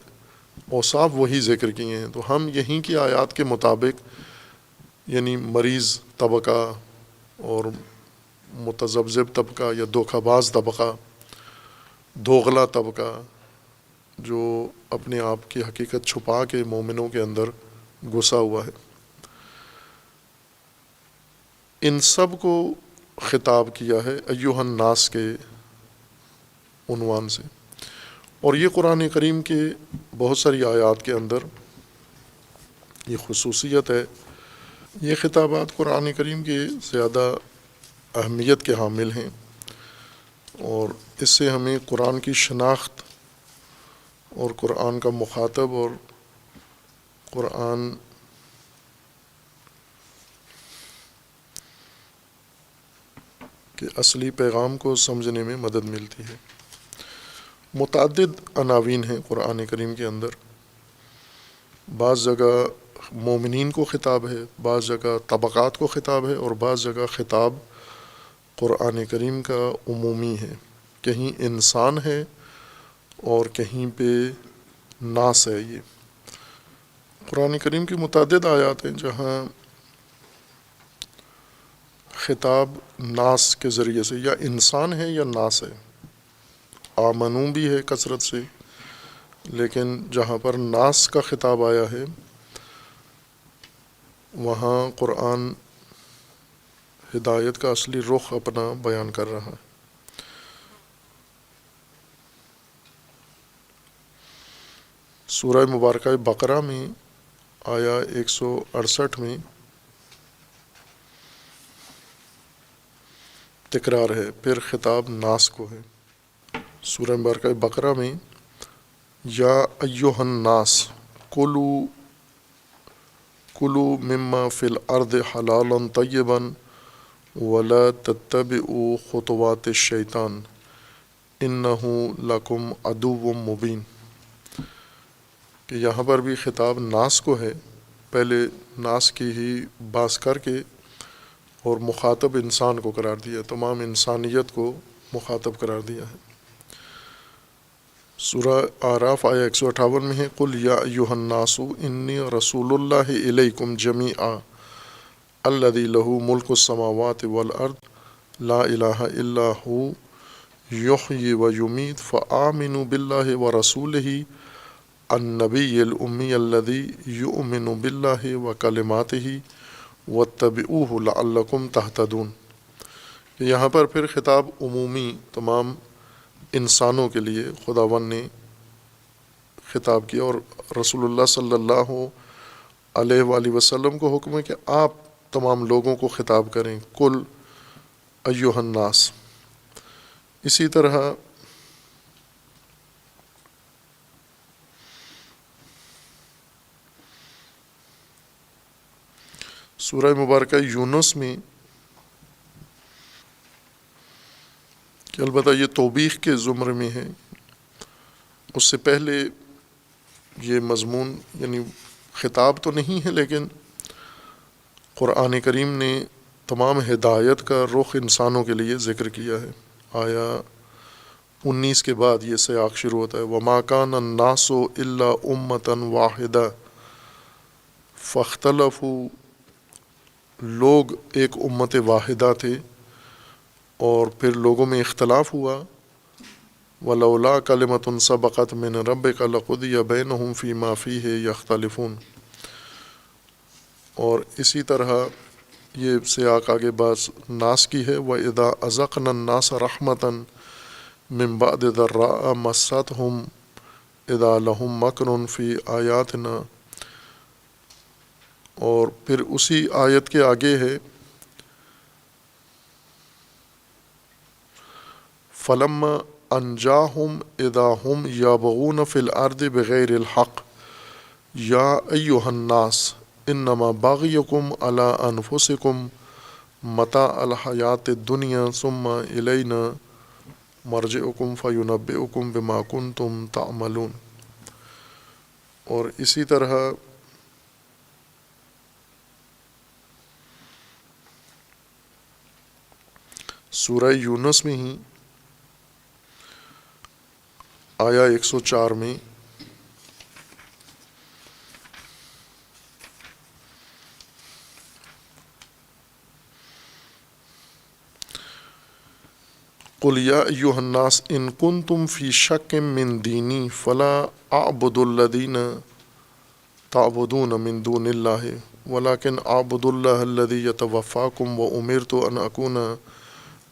اوصاف وہی ذکر کیے ہیں. تو ہم یہیں کی آیات کے مطابق یعنی مریض طبقہ اور متذبذب طبقہ یا دھوکہ باز طبقہ، دوغلا طبقہ جو اپنے آپ کی حقیقت چھپا کے مومنوں کے اندر گھسا ہوا ہے، ان سب کو خطاب کیا ہے ایھا الناس کے عنوان سے. اور یہ قرآن کریم کے بہت ساری آیات کے اندر یہ خصوصیت ہے. یہ خطابات قرآن کریم کے زیادہ اہمیت کے حامل ہیں، اور اس سے ہمیں قرآن کی شناخت اور قرآن کا مخاطب اور قرآن کے اصلی پیغام کو سمجھنے میں مدد ملتی ہے. متعدد عناوین ہیں قرآن کریم کے اندر. بعض جگہ مومنین کو خطاب ہے، بعض جگہ طبقات کو خطاب ہے، اور بعض جگہ خطاب قرآن کریم کا عمومی ہے. کہیں انسان ہے اور کہیں پہ ناس ہے. یہ قرآن کریم کی متعدد آیات ہیں جہاں خطاب ناس کے ذریعے سے، یا انسان ہے یا ناس ہے. آمنو بھی ہے کثرت سے، لیکن جہاں پر ناس کا خطاب آیا ہے وہاں قرآن ہدایت کا اصلی رخ اپنا بیان کر رہا ہے. سورہ مبارکہ بقرہ میں آیا 168 میں تکرار ہے، پھر خطاب ناس کو ہے. سورہ مبارکہ بقرہ میں یا ایھا الناس کلوا مما فی الارض حلالا طیبا ولا تتبعوا خطوات الشیطان انہ لکم عدو مبین. کہ یہاں پر بھی خطاب ناس کو ہے، پہلے ناس کی ہی باس کر کے اور مخاطب انسان کو قرار دیا، تمام انسانیت کو مخاطب قرار دیا ہے. سورہ اعراف آیا 158 میں ہے قل یا ایھا الناس انی رسول اللہ الیکم جمیعا الذی لہ ملک السماوات والارض لا الہ الا ھو یحیی ویمیت فآمنوا باللہ ورسولہ النبی الامی الذی یؤمن باللہ وکلماتہ واتبعوہ لعلکم تہتدون. یہاں پر پھر خطاب عمومی تمام انسانوں کے لیے خداوند نے خطاب کیا، اور رسول اللہ صلی اللہ علیہ وآلہ وسلم کو حکم ہے کہ آپ تمام لوگوں کو خطاب کریں، قل ایھا الناس. اسی طرح سورہ مبارکہ یونس میں، کہ البتہ یہ توبیخ کے زمرے میں ہے، اس سے پہلے یہ مضمون یعنی خطاب تو نہیں ہے، لیکن قرآن کریم نے تمام ہدایت کا رخ انسانوں کے لیے ذکر کیا ہے. آیا 19 کے بعد یہ سیاق شروع ہوتا ہے وَمَا كَانَ النَّاسُ إِلَّا أُمَّةً وَاحِدَةً فَاخْتَلَفُوا. لوگ ایک امت واحدہ تھے اور پھر لوگوں میں اختلاف ہوا. وَلَوْلَا كَلِمَةٌ سَبَقَتْ مِنْ رَبِّكَ لَقُضِيَ بَيْنَهُمْ فِيمَا فِيهِ يَخْتَلِفُونَ. اور اسی طرح یہ سیاق آگے بعض ناس کی ہے وَإِذَا أَذَقْنَا النَّاسَ رَحْمَةً مِّن بَعْدِ ضَرَّاءَ مَسَّتْهُمْ إِذَا لَهُمْ مَكْرٌ فِي آيَاتِنَا. اور پھر اسی آیت کے آگے ہے فَلَمَّا أَنْجَاهُمْ إِذَا هُمْ يَبْغُونَ فِي الْأَرْضِ بِغَيْرِ الْحَقِّ يَا أَيُّهَا النَّاسُ إِنَّمَا بَغْيُكُمْ عَلَىٰ أَنفُسِكُمْ مَتَاعَ الْحَيَاةِ الدُّنْيَا ثُمَّ إِلَيْنَا مَرْجِعُكُمْ فَيُنَبِّئُكُمْ بِمَا كُنْتُمْ تَعْمَلُونَ. اور اسی طرح سورہ یونس میں ہی آیا 104 میں قل یا ایھا الناس ان کنتم فی شک من دینی فلا اعبد الذین تعبدون من دون اللہ ولکن اعبد اللہ الذی یتوفاکم وامرت ان اکون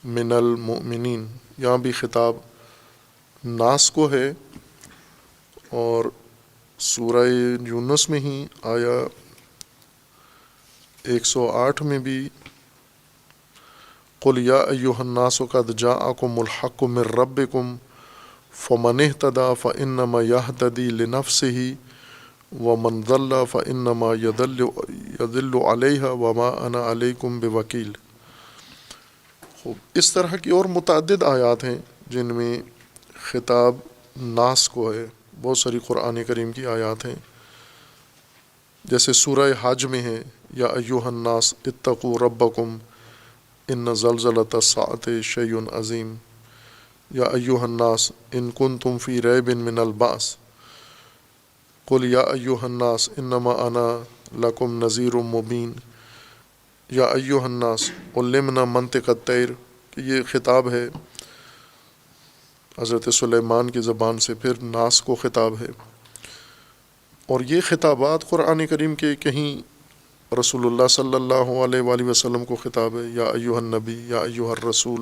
من المؤمنین۔ یہاں بھی خطاب ناس کو ہے، اور سورہ یونس میں ہی آیا 108 میں بھی قل یا ایھا الناس قد جاءکم الحق من ربکم فمن اہتدی فانما یہتدی لنفسہ ومن ضل فانما یضل علیہا وما انا علیکم بوکیل۔ خوب، اس طرح کی اور متعدد آیات ہیں جن میں خطاب ناس کو ہے۔ بہت ساری قرآن کریم کی آیات ہیں، جیسے سورہ حج میں ہے یا ایھا الناس اتقوا ربکم ان زلزلۃ الساعۃ شیء عظیم، یا ایھا الناس ان کنتم فی ریب من البعث قل یا ایھا الناس انما انا لکم نذیر مبین، یا ایھا الناس علمنا منطق الطیر، کہ یہ خطاب ہے حضرت سلیمان کی زبان سے، پھر ناس کو خطاب ہے۔ اور یہ خطابات قرآن کریم کے کہیں رسول اللہ صلی اللہ علیہ وآلہ وسلم کو خطاب ہے، یا ایھا النبی، یا ایھا الرسول،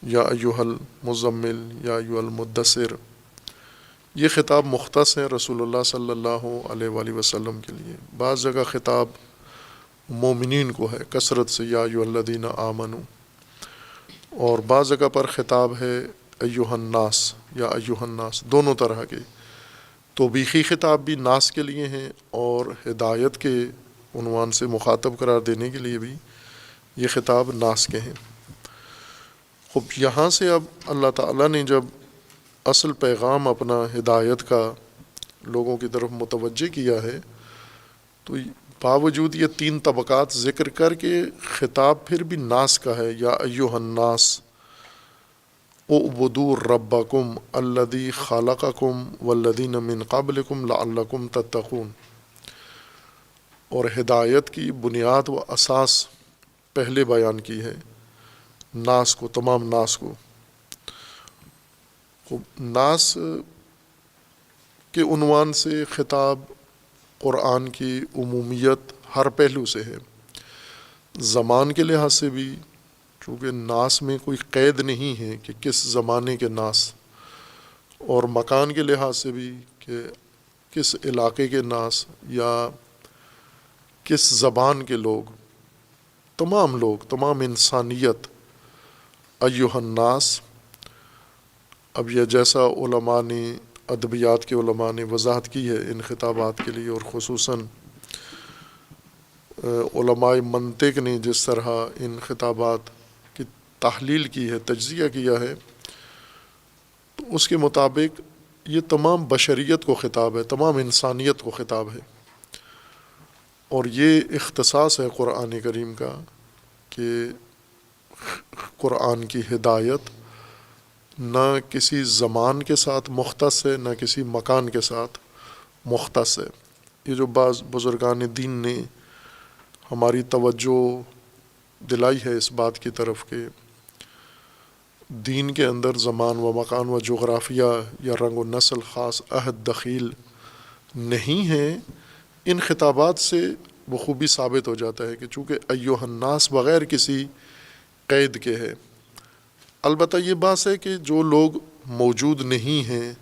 یا ایھا المزمل، یا ایھا المدثر۔ یہ خطاب مختص ہے رسول اللہ صلی اللہ علیہ وآلہ وسلم کے لیے۔ بعض جگہ خطاب مومنین کو ہے کثرت سے، یا ایھا الذین آمنوا، اور بعض جگہ پر خطاب ہے ایھا الناس یا ایھا الناس، دونوں طرح کے۔ توبیخی خطاب بھی ناس کے لیے ہیں، اور ہدایت کے عنوان سے مخاطب قرار دینے کے لیے بھی یہ خطاب ناس کے ہیں۔ خب یہاں سے اب اللہ تعالیٰ نے جب اصل پیغام اپنا ہدایت کا لوگوں کی طرف متوجہ کیا ہے، تو باوجود یہ 3 طبقات ذکر کر کے خطاب پھر بھی ناس کا ہے، یا ایھا الناس اعبدوا ربکم الذی خلقکم والذین من قبلکم لعلکم تتقون۔ اور ہدایت کی بنیاد و اساس پہلے بیان کی ہے ناس کو، تمام ناس کو۔ ناس کے عنوان سے خطاب قرآن کی عمومیت ہر پہلو سے ہے، زمان کے لحاظ سے بھی، چونکہ ناس میں کوئی قید نہیں ہے کہ کس زمانے کے ناس، اور مکان کے لحاظ سے بھی کہ کس علاقے کے ناس یا کس زبان کے لوگ، تمام لوگ، تمام انسانیت ایھا الناس۔ اب یہ جیسا علماء نے، ادبیات کے علماء نے وضاحت کی ہے ان خطابات کے لیے، اور خصوصاً علماء منطق نے جس طرح ان خطابات کی تحلیل کی ہے، تجزیہ کیا ہے، تو اس کے مطابق یہ تمام بشریت کو خطاب ہے، تمام انسانیت کو خطاب ہے۔ اور یہ اختصاص ہے قرآن کریم کا کہ قرآن کی ہدایت نہ کسی زمان کے ساتھ مختص ہے، نہ کسی مکان کے ساتھ مختص ہے۔ یہ جو بعض بزرگان دین نے ہماری توجہ دلائی ہے اس بات کی طرف کہ دین کے اندر زمان و مکان و جغرافیہ یا رنگ و نسل خاص عہد دخیل نہیں ہے، ان خطابات سے بخوبی ثابت ہو جاتا ہے کہ چونکہ ایھا الناس بغیر کسی قید کے ہے۔ البتہ یہ بات ہے کہ جو لوگ موجود نہیں ہیں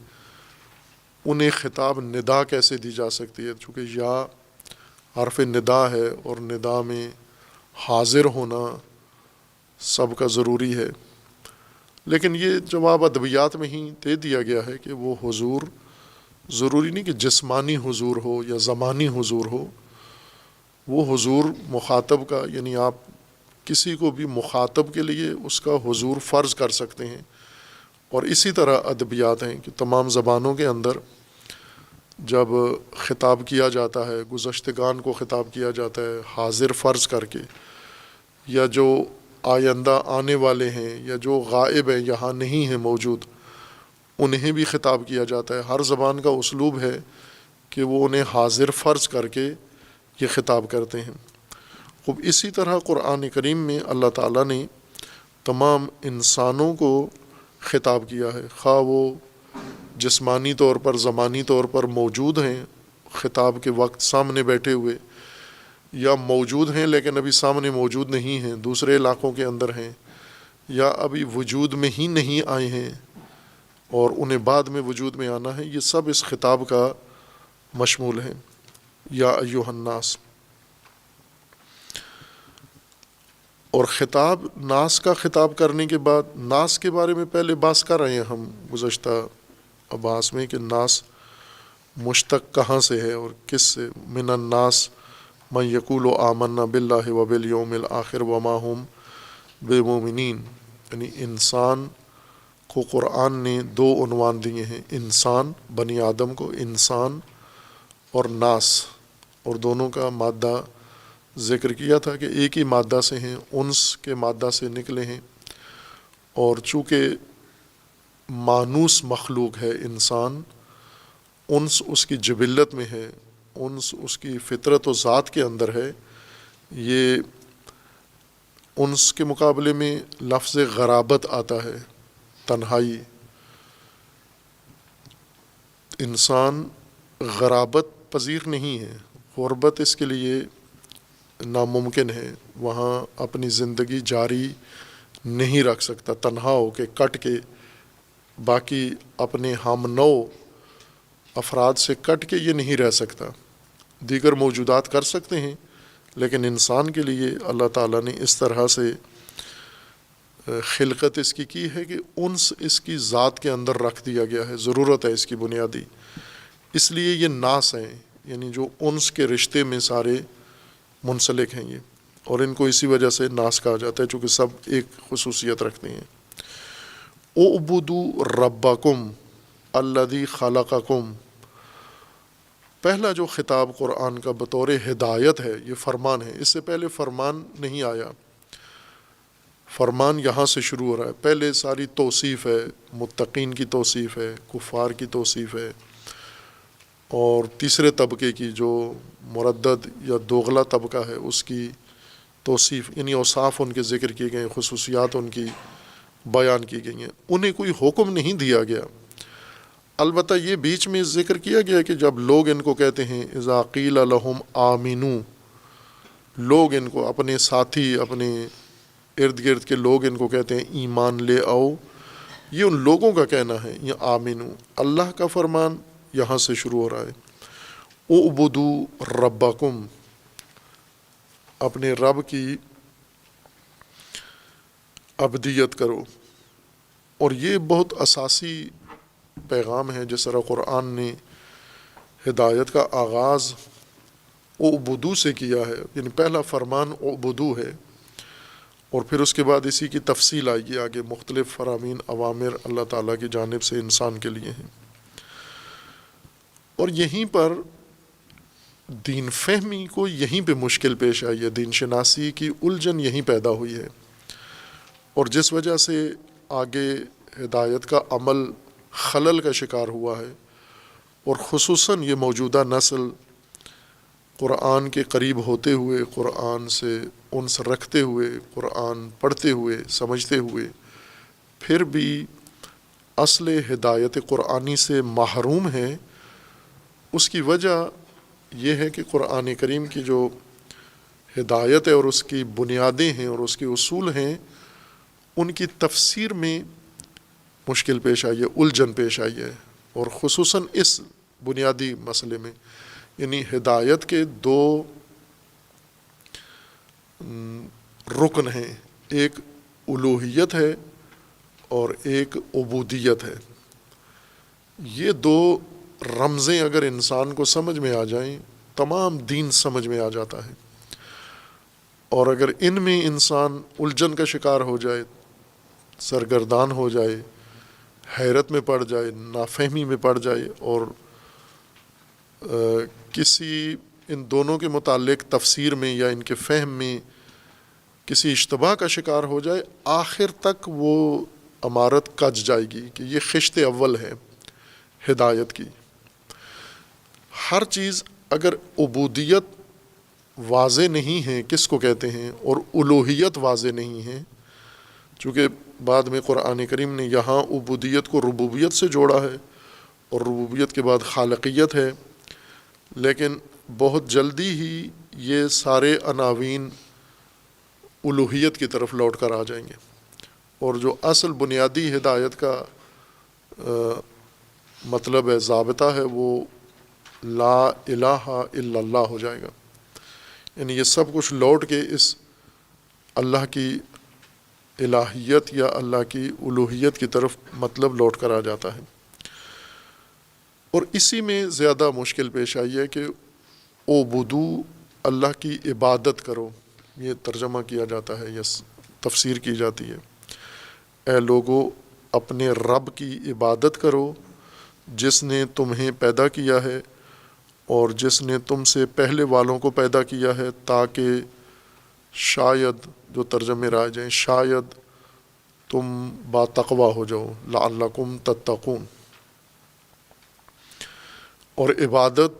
انہیں خطاب ندا کیسے دی جا سکتی ہے، چونکہ یا حرف ندا ہے، اور ندا میں حاضر ہونا سب کا ضروری ہے۔ لیکن یہ جواب ادبیات میں ہی دے دیا گیا ہے کہ وہ حضور ضروری نہیں کہ جسمانی حضور ہو یا زمانی حضور ہو، وہ حضور مخاطب کا، یعنی آپ کسی کو بھی مخاطب کے لیے اس کا حضور فرض کر سکتے ہیں۔ اور اسی طرح ادبیات ہیں کہ تمام زبانوں کے اندر جب خطاب کیا جاتا ہے، گزشتگان کو خطاب کیا جاتا ہے حاضر فرض کر کے، یا جو آئندہ آنے والے ہیں یا جو غائب ہیں، یہاں نہیں ہیں موجود، انہیں بھی خطاب کیا جاتا ہے۔ ہر زبان کا اسلوب ہے کہ وہ انہیں حاضر فرض کر کے یہ خطاب کرتے ہیں۔ خوب اسی طرح قرآن کریم میں اللہ تعالیٰ نے تمام انسانوں کو خطاب کیا ہے، خواہ وہ جسمانی طور پر زمانی طور پر موجود ہیں خطاب کے وقت سامنے بیٹھے ہوئے، یا موجود ہیں لیکن ابھی سامنے موجود نہیں ہیں، دوسرے علاقوں کے اندر ہیں، یا ابھی وجود میں ہی نہیں آئے ہیں اور انہیں بعد میں وجود میں آنا ہے، یہ سب اس خطاب کا مشمول ہے۔ یا ایھا الناس، اور خطاب ناس کا خطاب کرنے کے بعد ناس کے بارے میں پہلے بحث کر رہے ہیں ہم گزشتہ ابحاث میں کہ ناس مشتق کہاں سے ہے اور کس سے۔ من الناس من یقول آمنا باللہ وبالیوم الآخر وما ہم بمؤمنین، یعنی انسان کو قرآن نے دو عنوان دیے ہیں، انسان، بنی آدم کو انسان اور ناس، اور دونوں کا مادہ ذکر کیا تھا کہ ایک ہی مادہ سے ہیں، انس کے مادہ سے نکلے ہیں، اور چونکہ مانوس مخلوق ہے انسان، انس اس کی جبلت میں ہے، انس اس کی فطرت و ذات کے اندر ہے۔ یہ انس کے مقابلے میں لفظ غرابت آتا ہے، تنہائی۔ انسان غرابت پذیر نہیں ہے، غربت اس کے لیے ناممکن ہے، وہاں اپنی زندگی جاری نہیں رکھ سکتا، تنہا ہو کے کٹ کے، باقی اپنے ہم نو افراد سے کٹ کے یہ نہیں رہ سکتا۔ دیگر موجودات کر سکتے ہیں، لیکن انسان کے لیے اللہ تعالیٰ نے اس طرح سے خلقت اس کی ہے کہ انس اس کی ذات کے اندر رکھ دیا گیا ہے، ضرورت ہے اس کی بنیادی، اس لیے یہ ناس ہیں، یعنی جو انس کے رشتے میں سارے منسلک ہیں یہ، اور ان کو اسی وجہ سے ناس کہا جاتا ہے چونکہ سب ایک خصوصیت رکھتے ہیں۔ اعبدوا ربکم الذی خلقکم، پہلا جو خطاب قرآن کا بطور ہدایت ہے یہ فرمان ہے، اس سے پہلے فرمان نہیں آیا، فرمان یہاں سے شروع ہو رہا ہے۔ پہلے ساری توصیف ہے، متقین کی توصیف ہے، کفار کی توصیف ہے، اور تیسرے طبقے کی جو مردد یا دوغلا طبقہ ہے اس کی توصیف، یعنی اوصاف ان کے ذکر کیے گئے، خصوصیات ان کی بیان کی گئی ہیں، انہیں کوئی حکم نہیں دیا گیا۔ البتہ یہ بیچ میں ذکر کیا گیا کہ جب لوگ ان کو کہتے ہیں اذا قیل لہم آمنو، لوگ ان کو، اپنے ساتھی، اپنے ارد گرد کے لوگ ان کو کہتے ہیں ایمان لے آؤ، یہ ان لوگوں کا کہنا ہے، یہ آمنو، اللہ کا فرمان یہاں سے شروع ہو رہا ہے۔ اعبدوا ربکم، اپنے رب کی عبدیت کرو، اور یہ بہت اساسی پیغام ہے۔ جس طرح قرآن نے ہدایت کا آغاز اعبدو سے کیا ہے، یعنی پہلا فرمان اعبدو ہے، اور پھر اس کے بعد اسی کی تفصیل آئے گی آگے، مختلف فرامین، اوامر اللہ تعالیٰ کی جانب سے انسان کے لیے ہیں، اور یہیں پر دین فہمی کو یہیں پہ مشکل پیش آئی ہے، دین شناسی کی الجھن یہیں پیدا ہوئی ہے، اور جس وجہ سے آگے ہدایت کا عمل خلل کا شکار ہوا ہے، اور خصوصاً یہ موجودہ نسل قرآن کے قریب ہوتے ہوئے، قرآن سے انس رکھتے ہوئے، قرآن پڑھتے ہوئے، سمجھتے ہوئے، پھر بھی اصل ہدایت قرآنی سے محروم ہے۔ اس کی وجہ یہ ہے کہ قرآن کریم کی جو ہدایت ہے اور اس کی بنیادیں ہیں اور اس کے اصول ہیں، ان کی تفسیر میں مشکل پیش آئی ہے، الجھن پیش آئی ہے، اور خصوصاً اس بنیادی مسئلے میں، یعنی ہدایت کے دو رکن ہیں، ایک الوہیت ہے اور ایک عبودیت ہے۔ یہ دو رمزیں اگر انسان کو سمجھ میں آ جائیں، تمام دین سمجھ میں آ جاتا ہے، اور اگر ان میں انسان الجھن کا شکار ہو جائے، سرگردان ہو جائے، حیرت میں پڑ جائے، نافہمی میں پڑ جائے، اور کسی ان دونوں کے متعلق تفسیر میں یا ان کے فہم میں کسی اشتباہ کا شکار ہو جائے، آخر تک وہ عمارت کج جائے گی کہ یہ خشت اول ہے ہدایت کی۔ ہر چیز اگر عبودیت واضح نہیں ہے کس کو کہتے ہیں، اور الوہیت واضح نہیں ہے، چونکہ بعد میں قرآن کریم نے یہاں عبودیت کو ربوبیت سے جوڑا ہے اور ربوبیت کے بعد خالقیت ہے، لیکن بہت جلدی ہی یہ سارے عناوین الوہیت کی طرف لوٹ کر آ جائیں گے، اور جو اصل بنیادی ہدایت کا مطلب ہے، ضابطہ ہے، وہ لا الہ الا اللہ ہو جائے گا۔ یعنی یہ سب کچھ لوٹ کے اس اللہ کی الہیت یا اللہ کی الوہیت کی طرف مطلب لوٹ کر آ جاتا ہے۔ اور اسی میں زیادہ مشکل پیش آئی ہے کہ اعبدو، اللہ کی عبادت کرو، یہ ترجمہ کیا جاتا ہے یا تفسیر کی جاتی ہے، اے لوگو اپنے رب کی عبادت کرو جس نے تمہیں پیدا کیا ہے اور جس نے تم سے پہلے والوں کو پیدا کیا ہے، تاکہ شاید، جو ترجمے رائے جائیں، شاید تم باتقویٰ ہو جاؤ، لعلکم تتقون۔ اور عبادت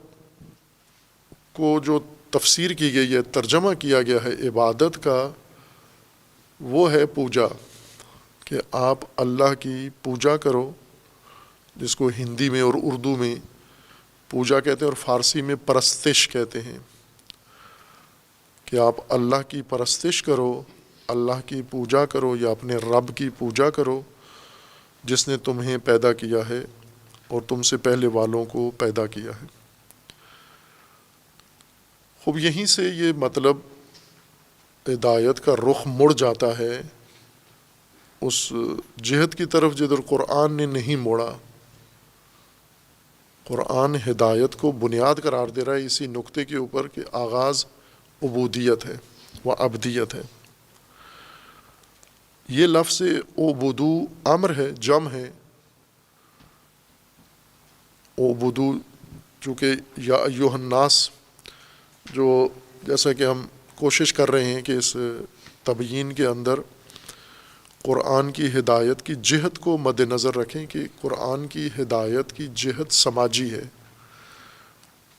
کو جو تفسیر کی گئی ہے، ترجمہ کیا گیا ہے عبادت کا، وہ ہے پوجا، کہ آپ اللہ کی پوجا کرو، جس کو ہندی میں اور اردو میں پوجا کہتے ہیں اور فارسی میں پرستش کہتے ہیں، کہ آپ اللہ کی پرستش کرو، اللہ کی پوجا کرو یا اپنے رب کی پوجا کرو جس نے تمہیں پیدا کیا ہے اور تم سے پہلے والوں کو پیدا کیا ہے۔ خوب یہیں سے یہ مطلب ہدایت کا رخ مڑ جاتا ہے اس جہت کی طرف جدھر قرآن نے نہیں موڑا۔ قرآن ہدایت کو بنیاد قرار دے رہا ہے اسی نقطے کے اوپر کہ آغاز عبودیت ہے و عبدیت ہے۔ یہ لفظ اعبدو امر ہے، جمع ہے۔ اعبدو چونکہ یا ایھا الناس، جو جیسا کہ ہم کوشش کر رہے ہیں کہ اس تبیین کے اندر قرآن کی ہدایت کی جہت کو مد نظر رکھیں کہ قرآن کی ہدایت کی جہت سماجی ہے،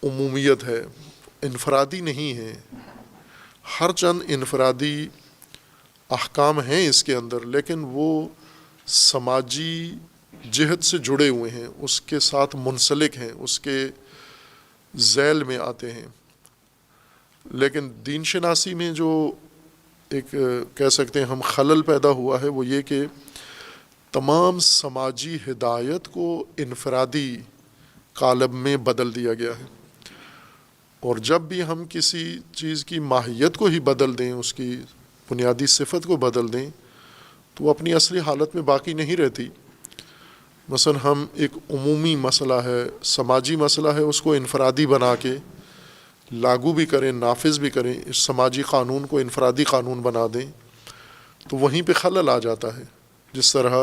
عمومیت ہے، انفرادی نہیں ہے۔ ہر چند انفرادی احکام ہیں اس کے اندر، لیکن وہ سماجی جہت سے جڑے ہوئے ہیں، اس کے ساتھ منسلک ہیں، اس کے ذیل میں آتے ہیں۔ لیکن دین شناسی میں جو ایک کہہ سکتے ہیں ہم خلل پیدا ہوا ہے، وہ یہ کہ تمام سماجی ہدایت کو انفرادی قالب میں بدل دیا گیا ہے، اور جب بھی ہم کسی چیز کی ماہیت کو ہی بدل دیں، اس کی بنیادی صفت کو بدل دیں، تو وہ اپنی اصلی حالت میں باقی نہیں رہتی۔ مثلا ہم ایک عمومی مسئلہ ہے، سماجی مسئلہ ہے، اس کو انفرادی بنا کے لاگو بھی کریں، نافذ بھی کریں، اس سماجی قانون کو انفرادی قانون بنا دیں، تو وہیں پہ خلل آ جاتا ہے۔ جس طرح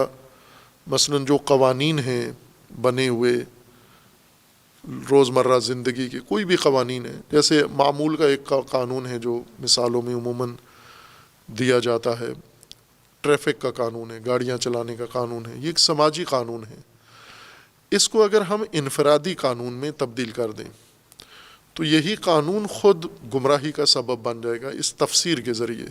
مثلا جو قوانین ہیں بنے ہوئے روزمرہ زندگی کے، کوئی بھی قوانین ہیں، جیسے معمول کا ایک قانون ہے جو مثالوں میں عموماً دیا جاتا ہے، ٹریفک کا قانون ہے، گاڑیاں چلانے کا قانون ہے، یہ ایک سماجی قانون ہے۔ اس کو اگر ہم انفرادی قانون میں تبدیل کر دیں تو یہی قانون خود گمراہی کا سبب بن جائے گا اس تفسیر کے ذریعے۔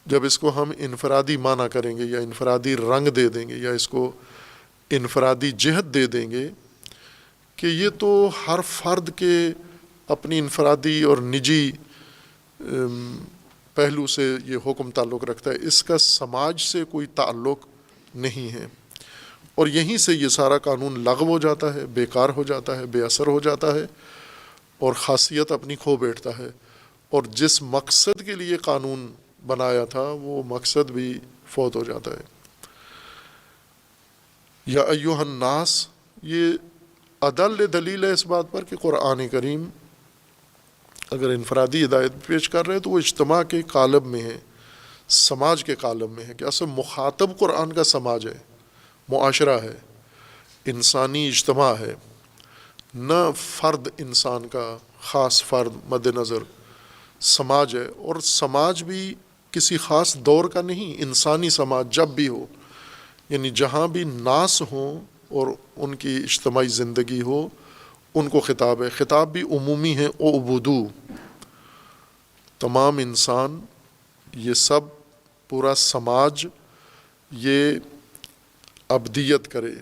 جب اس کو ہم انفرادی معنی کریں گے یا انفرادی رنگ دے دیں گے یا اس کو انفرادی جہت دے دیں گے کہ یہ تو ہر فرد کے اپنی انفرادی اور نجی پہلو سے یہ حکم تعلق رکھتا ہے، اس کا سماج سے کوئی تعلق نہیں ہے، اور یہیں سے یہ سارا قانون لغو ہو جاتا ہے، بیکار ہو جاتا ہے، بے اثر ہو جاتا ہے اور خاصیت اپنی کھو بیٹھتا ہے، اور جس مقصد کے لیے قانون بنایا تھا وہ مقصد بھی فوت ہو جاتا ہے۔ یا ایھا الناس، یہ ادل دلیل ہے اس بات پر کہ قرآن کریم اگر انفرادی ہدایت پیش کر رہے ہیں تو وہ اجتماع کے قالب میں ہے، سماج کے قالب میں ہے، کہ اصل مخاطب قرآن کا سماج ہے، معاشرہ ہے، انسانی اجتماع ہے، نہ فرد انسان کا خاص فرد مد نظر، سماج ہے، اور سماج بھی کسی خاص دور کا نہیں، انسانی سماج جب بھی ہو، یعنی جہاں بھی ناس ہوں اور ان کی اجتماعی زندگی ہو ان کو خطاب ہے۔ خطاب بھی عمومی ہے، اعبدو، تمام انسان، یہ سب پورا سماج یہ ابدیت کرے،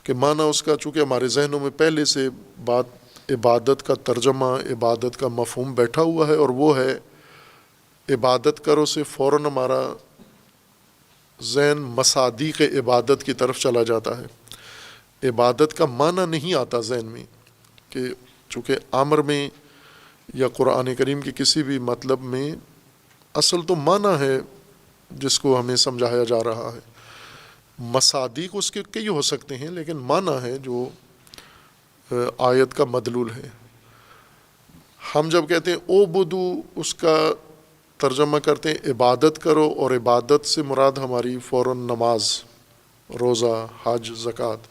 کہ معنی اس کا چونکہ ہمارے ذہنوں میں پہلے سے بات عبادت کا ترجمہ، عبادت کا مفہوم بیٹھا ہوا ہے، اور وہ ہے عبادت کرو سے فوراً ہمارا ذہن مصادیق عبادت کی طرف چلا جاتا ہے۔ عبادت کا معنی نہیں آتا ذہن میں، کہ چونکہ امر میں یا قرآن کریم کے کسی بھی مطلب میں اصل تو معنی ہے جس کو ہمیں سمجھایا جا رہا ہے۔ مصادیق اس کے کئی ہو سکتے ہیں، لیکن معنی ہے جو آیت کا مدلول ہے۔ ہم جب کہتے ہیں او بدو، اس کا ترجمہ کرتے ہیں عبادت کرو، اور عبادت سے مراد ہماری فوراً نماز، روزہ، حج، زکوٰۃ،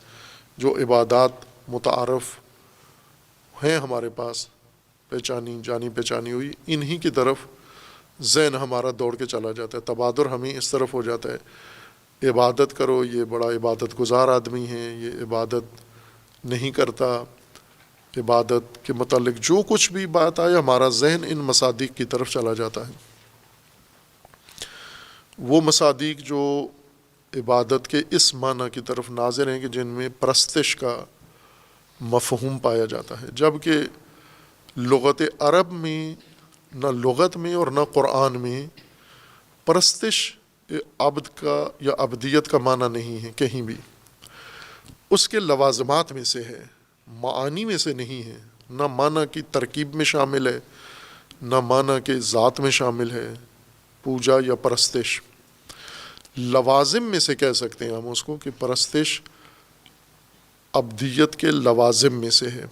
جو عبادات متعارف ہیں ہمارے پاس، پہچانی جانی پہچانی ہوئی، انہی کی طرف ذہن ہمارا دوڑ کے چلا جاتا ہے، تبادر ہمیں اس طرف ہو جاتا ہے، عبادت کرو، یہ بڑا عبادت گزار آدمی ہے، یہ عبادت نہیں کرتا، عبادت کے متعلق جو کچھ بھی بات آئے ہمارا ذہن ان مصادیق کی طرف چلا جاتا ہے۔ وہ مصادیق جو عبادت کے اس معنی کی طرف ناظر ہیں کہ جن میں پرستش کا مفہوم پایا جاتا ہے، جبکہ لغت عرب میں نہ لغت میں اور نہ قرآن میں پرستش عبد کا یا عبدیت کا معنی نہیں ہے کہیں بھی، اس کے لوازمات میں سے ہے، معانی میں سے نہیں ہے، نہ معنی کی ترکیب میں شامل ہے، نہ معنی کے ذات میں شامل ہے، پوجا یا پرستش۔ لوازم میں سے کہہ سکتے ہیں ہم اس کو کہ پرستش عبدیت کے لوازم میں سے ہے،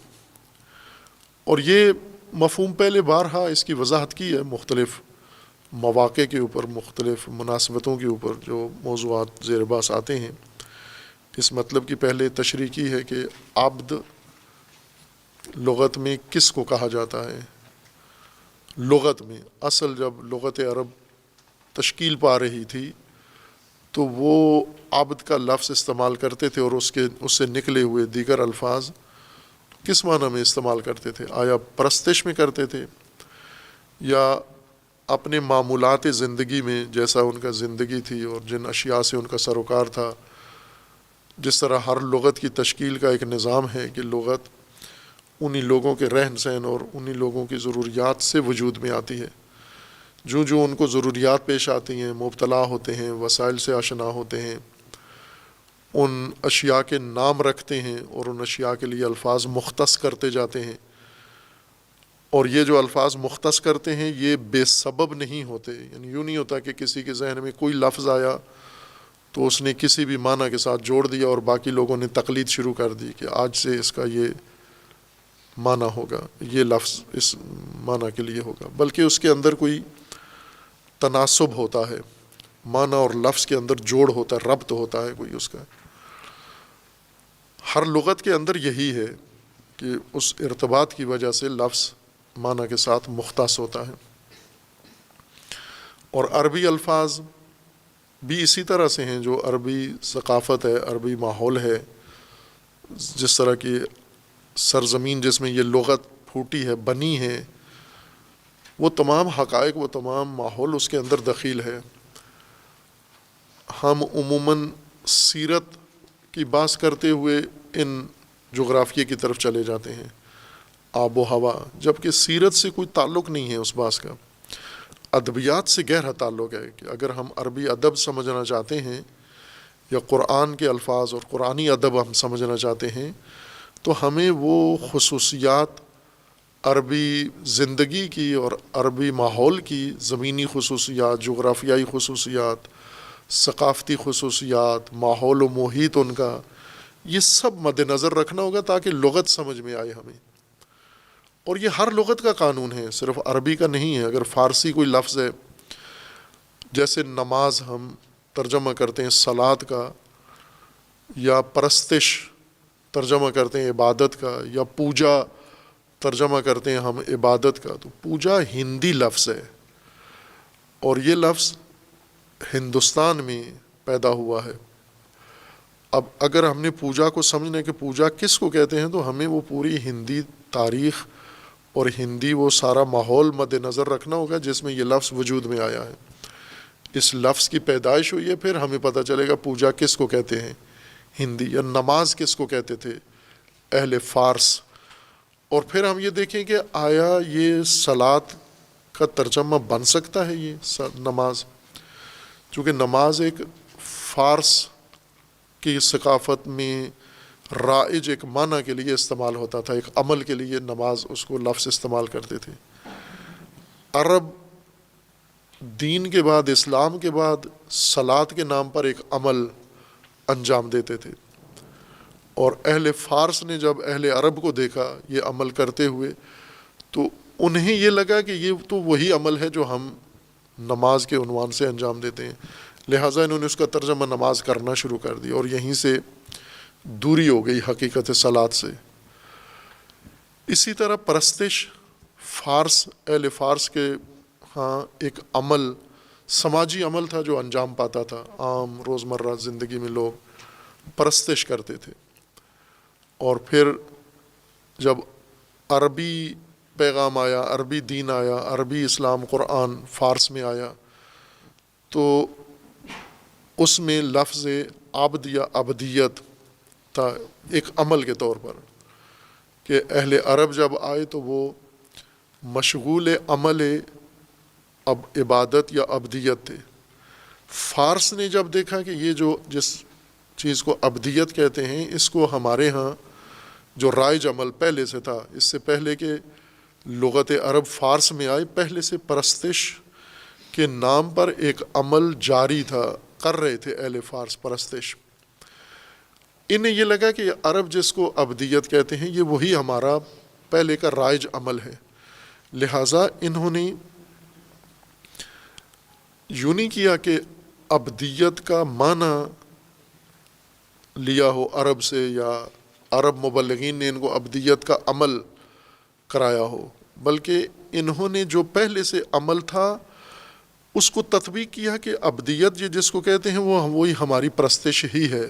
اور یہ مفہوم پہلے بارہا اس کی وضاحت کی ہے مختلف مواقع کے اوپر، مختلف مناسبتوں کے اوپر جو موضوعات زیر بحث آتے ہیں۔ اس مطلب کی پہلے تشریح کی ہے کہ عبد لغت میں کس کو کہا جاتا ہے۔ لغت میں اصل جب لغت عرب تشکیل پا رہی تھی تو وہ عبد کا لفظ استعمال کرتے تھے، اور اس سے نکلے ہوئے دیگر الفاظ کس معنی میں استعمال کرتے تھے؟ آیا پرستش میں کرتے تھے، یا اپنے معمولات زندگی میں جیسا ان کا زندگی تھی اور جن اشیاء سے ان کا سروکار تھا، جس طرح ہر لغت کی تشکیل کا ایک نظام ہے کہ لغت انہی لوگوں کے رہن سہن اور انہی لوگوں کی ضروریات سے وجود میں آتی ہے، جو ان کو ضروریات پیش آتی ہیں، مبتلا ہوتے ہیں، وسائل سے آشنا ہوتے ہیں، ان اشیاء کے نام رکھتے ہیں اور ان اشیاء کے لیے الفاظ مختص کرتے جاتے ہیں، اور یہ جو الفاظ مختص کرتے ہیں یہ بے سبب نہیں ہوتے، یعنی یوں نہیں ہوتا کہ کسی کے ذہن میں کوئی لفظ آیا تو اس نے کسی بھی معنی کے ساتھ جوڑ دیا اور باقی لوگوں نے تقلید شروع کر دی کہ آج سے اس کا یہ معنی ہوگا، یہ لفظ اس معنی کے لیے ہوگا، بلکہ اس کے اندر کوئی تناسب ہوتا ہے، معنی اور لفظ کے اندر جوڑ ہوتا ہے، ربط ہوتا ہے کوئی اس کا۔ ہر لغت کے اندر یہی ہے کہ اس ارتباط کی وجہ سے لفظ معنی کے ساتھ مختص ہوتا ہے، اور عربی الفاظ بھی اسی طرح سے ہیں، جو عربی ثقافت ہے، عربی ماحول ہے، جس طرح کی سرزمین جس میں یہ لغت پھوٹی ہے، بنی ہے، وہ تمام حقائق، وہ تمام ماحول اس کے اندر دخیل ہے۔ ہم عموماً سیرت کی بحث کرتے ہوئے ان جغرافیے کی طرف چلے جاتے ہیں، آب و ہوا، جبکہ سیرت سے کوئی تعلق نہیں ہے اس بحث کا، ادبیات سے گہرا تعلق ہے کہ اگر ہم عربی ادب سمجھنا چاہتے ہیں یا قرآن کے الفاظ اور قرآنی ادب ہم سمجھنا چاہتے ہیں تو ہمیں وہ خصوصیات عربی زندگی کی اور عربی ماحول کی زمینی خصوصیات، جغرافیائی خصوصیات، ثقافتی خصوصیات، ماحول و محیط ان کا، یہ سب مد نظر رکھنا ہوگا تاکہ لغت سمجھ میں آئے ہمیں، اور یہ ہر لغت کا قانون ہے، صرف عربی کا نہیں ہے۔ اگر فارسی کوئی لفظ ہے، جیسے نماز ہم ترجمہ کرتے ہیں صلاۃ کا، یا پرستش ترجمہ کرتے ہیں عبادت کا، یا پوجا ترجمہ کرتے ہیں ہم عبادت کا، تو پوجا ہندی لفظ ہے، اور یہ لفظ ہندوستان میں پیدا ہوا ہے۔ اب اگر ہم نے پوجا کو سمجھنے کہ پوجا کس کو کہتے ہیں تو ہمیں وہ پوری ہندی تاریخ اور ہندی وہ سارا ماحول مد نظر رکھنا ہوگا جس میں یہ لفظ وجود میں آیا ہے۔ اس لفظ کی پیدائش ہوئی ہے، پھر ہمیں پتہ چلے گا پوجا کس کو کہتے ہیں ہندی، یا نماز کس کو کہتے تھے اہل فارس. اور پھر ہم یہ دیکھیں کہ آیا یہ صلاۃ کا ترجمہ بن سکتا ہے یہ نماز، چونکہ نماز ایک فارس کی ثقافت میں رائج ایک معنی کے لیے استعمال ہوتا تھا، ایک عمل کے لیے نماز اس کو لفظ استعمال کرتے تھے. عرب دین کے بعد، اسلام کے بعد صلاۃ کے نام پر ایک عمل انجام دیتے تھے، اور اہل فارس نے جب اہل عرب کو دیکھا یہ عمل کرتے ہوئے تو انہیں یہ لگا کہ یہ تو وہی عمل ہے جو ہم نماز کے عنوان سے انجام دیتے ہیں، لہٰذا انہوں نے اس کا ترجمہ نماز کرنا شروع کر دیا، اور یہیں سے دوری ہو گئی حقیقت صلاۃ سے. اسی طرح پرستش فارس، اہل فارس کے ہاں ایک عمل، سماجی عمل تھا جو انجام پاتا تھا. عام روزمرہ زندگی میں لوگ پرستش کرتے تھے، اور پھر جب عربی پیغام آیا، عربی دین آیا، عربی اسلام قرآن فارس میں آیا، تو اس میں لفظ عبد یا عبدیت تھا ایک عمل کے طور پر، کہ اہل عرب جب آئے تو وہ مشغول عمل عبادت یا عبدیت تھے. فارس نے جب دیکھا کہ یہ جو جس چیز کو عبدیت کہتے ہیں، اس کو ہمارے ہاں جو رائج عمل پہلے سے تھا، اس سے پہلے کہ لغت عرب فارس میں آئی، پہلے سے پرستش کے نام پر ایک عمل جاری تھا، کر رہے تھے اہل فارس پرستش. انہیں یہ لگا کہ عرب جس کو عبدیت کہتے ہیں یہ وہی ہمارا پہلے کا رائج عمل ہے، لہٰذا انہوں نے یوں نہیں کیا کہ عبدیت کا معنی لیا ہو عرب سے، یا عرب مبلغین نے ان کو عبدیت کا عمل کرایا ہو، بلکہ انہوں نے جو پہلے سے عمل تھا اس کو تطبیق کیا کہ عبدیت یہ جس کو کہتے ہیں وہ وہی ہماری پرستش ہی ہے،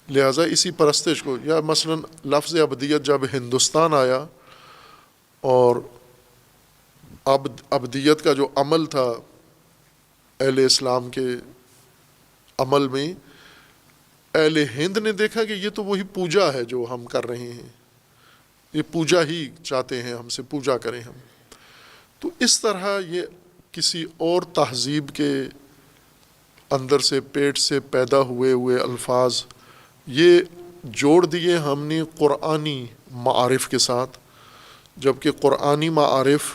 لہٰذا اسی پرستش کو. یا مثلا لفظ عبدیت جب ہندوستان آیا اور عبدیت کا جو عمل تھا اہل اسلام کے عمل میں، اہل ہند نے دیکھا کہ یہ تو وہی پوجا ہے جو ہم کر رہے ہیں، یہ پوجا ہی چاہتے ہیں ہم سے، پوجا کریں ہم. تو اس طرح یہ کسی اور تہذیب کے اندر سے پیٹ سے پیدا ہوئے الفاظ یہ جوڑ دیے ہم نے قرآنی معارف کے ساتھ، جبکہ قرآنی معارف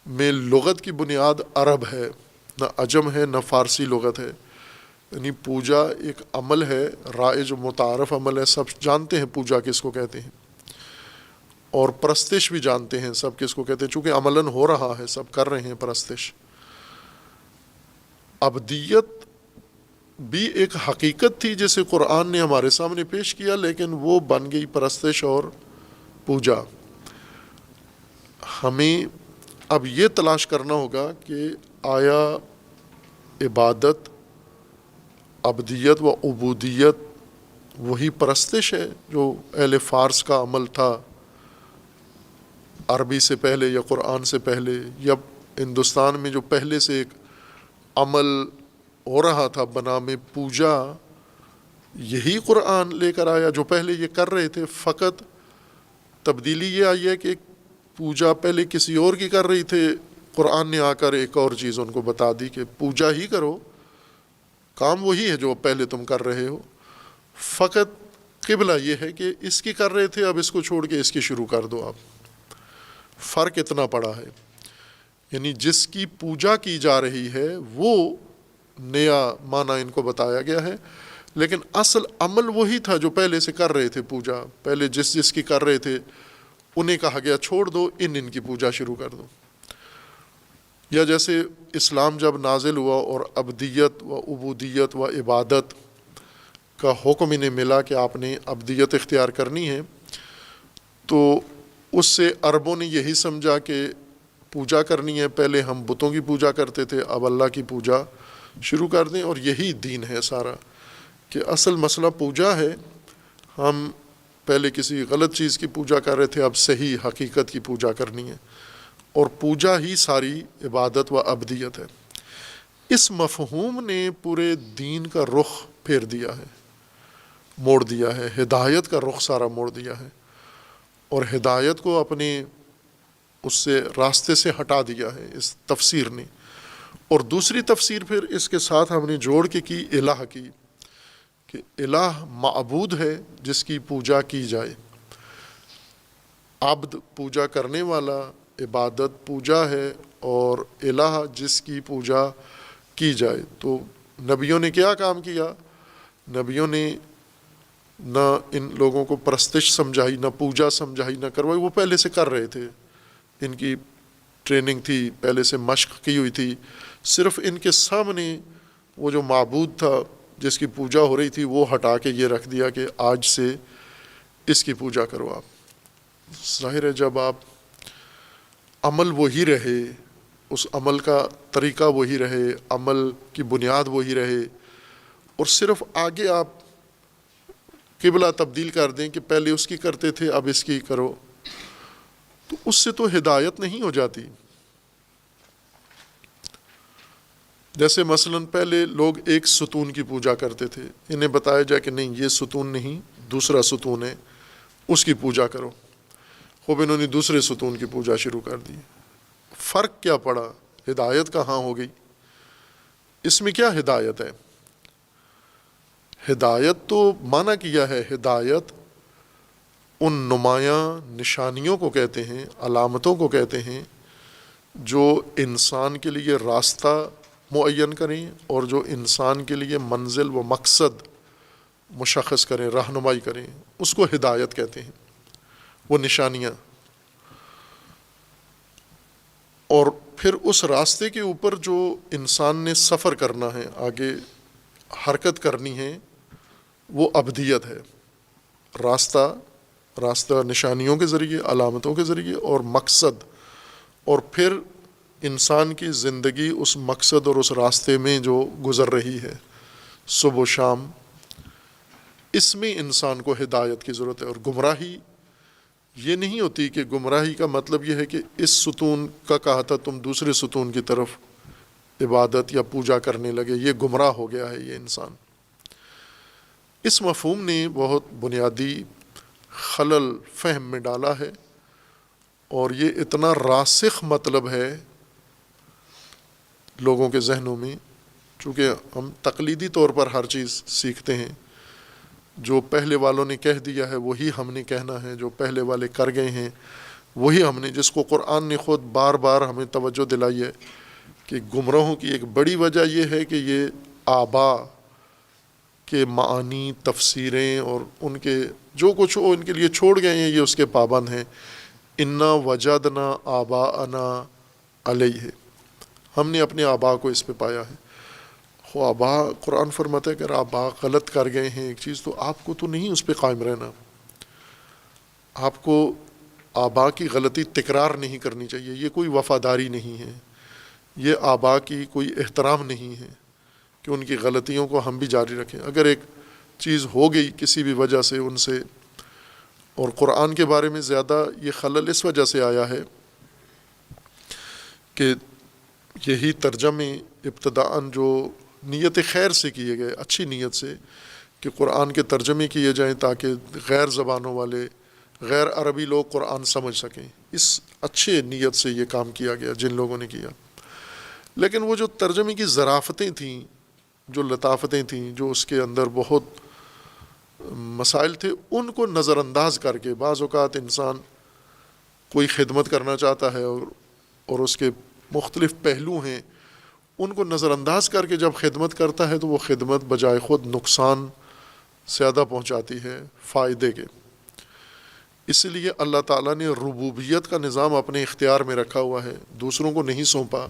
میں لغت کی بنیاد عرب ہے، نہ عجم ہے نہ فارسی لغت ہے. یعنی پوجا ایک عمل ہے، رائج و متعارف عمل ہے، سب جانتے ہیں پوجا کس کو کہتے ہیں، اور پرستش بھی جانتے ہیں سب کس کو کہتے ہیں، چونکہ عملاً ہو رہا ہے، سب کر رہے ہیں پرستش. عبدیت بھی ایک حقیقت تھی جسے قرآن نے ہمارے سامنے پیش کیا، لیکن وہ بن گئی پرستش اور پوجا. ہمیں اب یہ تلاش کرنا ہوگا کہ آیا عبادت، عبدیت و عبودیت وہی پرستش ہے جو اہل فارس کا عمل تھا عربی سے پہلے یا قرآن سے پہلے، یا ہندوستان میں جو پہلے سے ایک عمل ہو رہا تھا بنام پوجا، یہی قرآن لے کر آیا جو پہلے یہ کر رہے تھے. فقط تبدیلی یہ آئی ہے کہ پوجا پہلے کسی اور کی کر رہی تھے، قرآن نے آ کر ایک اور چیز ان کو بتا دی کہ پوجا ہی کرو، کام وہی ہے جو پہلے تم کر رہے ہو، فقط قبلہ یہ ہے کہ اس کی کر رہے تھے، اب اس کو چھوڑ کے اس کی شروع کر دو. اب فرق اتنا پڑا ہے، یعنی جس کی پوجا کی جا رہی ہے وہ نیا معنی ان کو بتایا گیا ہے، لیکن اصل عمل وہی تھا جو پہلے سے کر رہے تھے. پوجا پہلے جس کی کر رہے تھے انہیں کہا گیا چھوڑ دو، ان کی پوجا شروع کر دو. یا جیسے اسلام جب نازل ہوا اور عبدیت و عبودیت و عبادت کا حکم انہیں ملا کہ آپ نے عبدیت اختیار کرنی ہے، تو اس سے عربوں نے یہی سمجھا کہ پوجا کرنی ہے، پہلے ہم بتوں کی پوجا کرتے تھے، اب اللہ کی پوجا شروع کر دیں، اور یہی دین ہے سارا، کہ اصل مسئلہ پوجا ہے. ہم پہلے کسی غلط چیز کی پوجا کر رہے تھے، اب صحیح حقیقت کی پوجا کرنی ہے، اور پوجا ہی ساری عبادت و عبدیت ہے. اس مفہوم نے پورے دین کا رخ پھیر دیا ہے، موڑ دیا ہے، ہدایت کا رخ سارا موڑ دیا ہے، اور ہدایت کو اپنے اس سے راستے سے ہٹا دیا ہے اس تفسیر نے۔ اور دوسری تفسیر پھر اس کے ساتھ ہم نے جوڑ کے کی الہ کی، کہ الہ معبود ہے جس کی پوجا کی جائے، عبد پوجا کرنے والا، عبادت پوجا ہے، اور الہ جس کی پوجا کی جائے۔ تو نبیوں نے کیا کام کیا؟ نبیوں نے نہ ان لوگوں کو پرستش سمجھائی، نہ پوجا سمجھائی، نہ کروائی، وہ پہلے سے کر رہے تھے، ان کی ٹریننگ تھی، پہلے سے مشق کی ہوئی تھی۔ صرف ان کے سامنے وہ جو معبود تھا جس کی پوجا ہو رہی تھی وہ ہٹا کے یہ رکھ دیا کہ آج سے اس کی پوجا کرو آپ۔ ظاہر ہے جب آپ عمل وہی رہے، اس عمل کا طریقہ وہی رہے، عمل کی بنیاد وہی رہے، اور صرف آگے آپ قبلہ تبدیل کر دیں کہ پہلے اس کی کرتے تھے اب اس کی کرو، تو اس سے تو ہدایت نہیں ہو جاتی۔ جیسے مثلا پہلے لوگ ایک ستون کی پوجا کرتے تھے، انہیں بتایا جائے کہ نہیں یہ ستون نہیں، دوسرا ستون ہے، اس کی پوجا کرو، خوب انہوں نے دوسرے ستون کی پوجا شروع کر دی۔ فرق کیا پڑا؟ ہدایت کہاں ہو گئی؟ اس میں کیا ہدایت ہے؟ ہدایت تو معنی کیا ہے، ہدایت ان نمایاں نشانیوں کو کہتے ہیں، علامتوں کو کہتے ہیں جو انسان کے لیے راستہ معین کریں اور جو انسان کے لیے منزل و مقصد مشخص کریں، رہنمائی کریں، اس کو ہدایت کہتے ہیں، وہ نشانیاں۔ اور پھر اس راستے کے اوپر جو انسان نے سفر کرنا ہے، آگے حرکت کرنی ہے، وہ ابدیت ہے۔ راستہ نشانیوں کے ذریعے، علامتوں کے ذریعے، اور مقصد، اور پھر انسان کی زندگی اس مقصد اور اس راستے میں جو گزر رہی ہے صبح و شام، اس میں انسان کو ہدایت کی ضرورت ہے۔ اور گمراہی یہ نہیں ہوتی کہ گمراہی کا مطلب یہ ہے کہ اس ستون کا کہا تھا تم دوسرے ستون کی طرف عبادت یا پوجا کرنے لگے، یہ گمراہ ہو گیا ہے یہ انسان۔ اس مفہوم نے بہت بنیادی خلل فہم میں ڈالا ہے، اور یہ اتنا راسخ مطلب ہے لوگوں کے ذہنوں میں، چونکہ ہم تقلیدی طور پر ہر چیز سیکھتے ہیں، جو پہلے والوں نے کہہ دیا ہے وہی ہم نے کہنا ہے، جو پہلے والے کر گئے ہیں وہی ہم نے، جس کو قرآن نے خود بار بار ہمیں توجہ دلائی ہے کہ گمراہوں کی ایک بڑی وجہ یہ ہے کہ یہ آبا کے معانی، تفسیریں اور ان کے جو کچھ وہ ان کے لیے چھوڑ گئے ہیں، یہ اس کے پابند ہیں۔ انا وجدنا آباءنا علیہ، ہم نے اپنے آبا کو اس پہ پایا ہے۔ آبا، قرآن فرماتا ہے کہ اگر آبا غلط کر گئے ہیں ایک چیز، تو آپ کو تو نہیں اس پہ قائم رہنا، آپ کو آبا کی غلطی تکرار نہیں کرنی چاہیے، یہ کوئی وفاداری نہیں ہے، یہ آبا کی کوئی احترام نہیں ہے کہ ان کی غلطیوں کو ہم بھی جاری رکھیں۔ اگر ایک چیز ہو گئی کسی بھی وجہ سے ان سے، اور قرآن کے بارے میں زیادہ یہ خلل اس وجہ سے آیا ہے کہ یہی ترجمے ابتداءً جو نیت خیر سے کیے گئے، اچھی نیت سے، کہ قرآن کے ترجمے کیے جائیں تاکہ غیر زبانوں والے، غیر عربی لوگ قرآن سمجھ سکیں، اس اچھے نیت سے یہ کام کیا گیا جن لوگوں نے کیا۔ لیکن وہ جو ترجمے کی ظرافتیں تھیں، جو لطافتیں تھیں، جو اس کے اندر بہت مسائل تھے، ان کو نظر انداز کر کے بعض اوقات انسان کوئی خدمت کرنا چاہتا ہے اور اس کے مختلف پہلو ہیں، ان کو نظر انداز کر کے جب خدمت کرتا ہے تو وہ خدمت بجائے خود نقصان زیادہ پہنچاتی ہے فائدے کے۔ اس لیے اللہ تعالیٰ نے ربوبیت کا نظام اپنے اختیار میں رکھا ہوا ہے، دوسروں کو نہیں سونپا،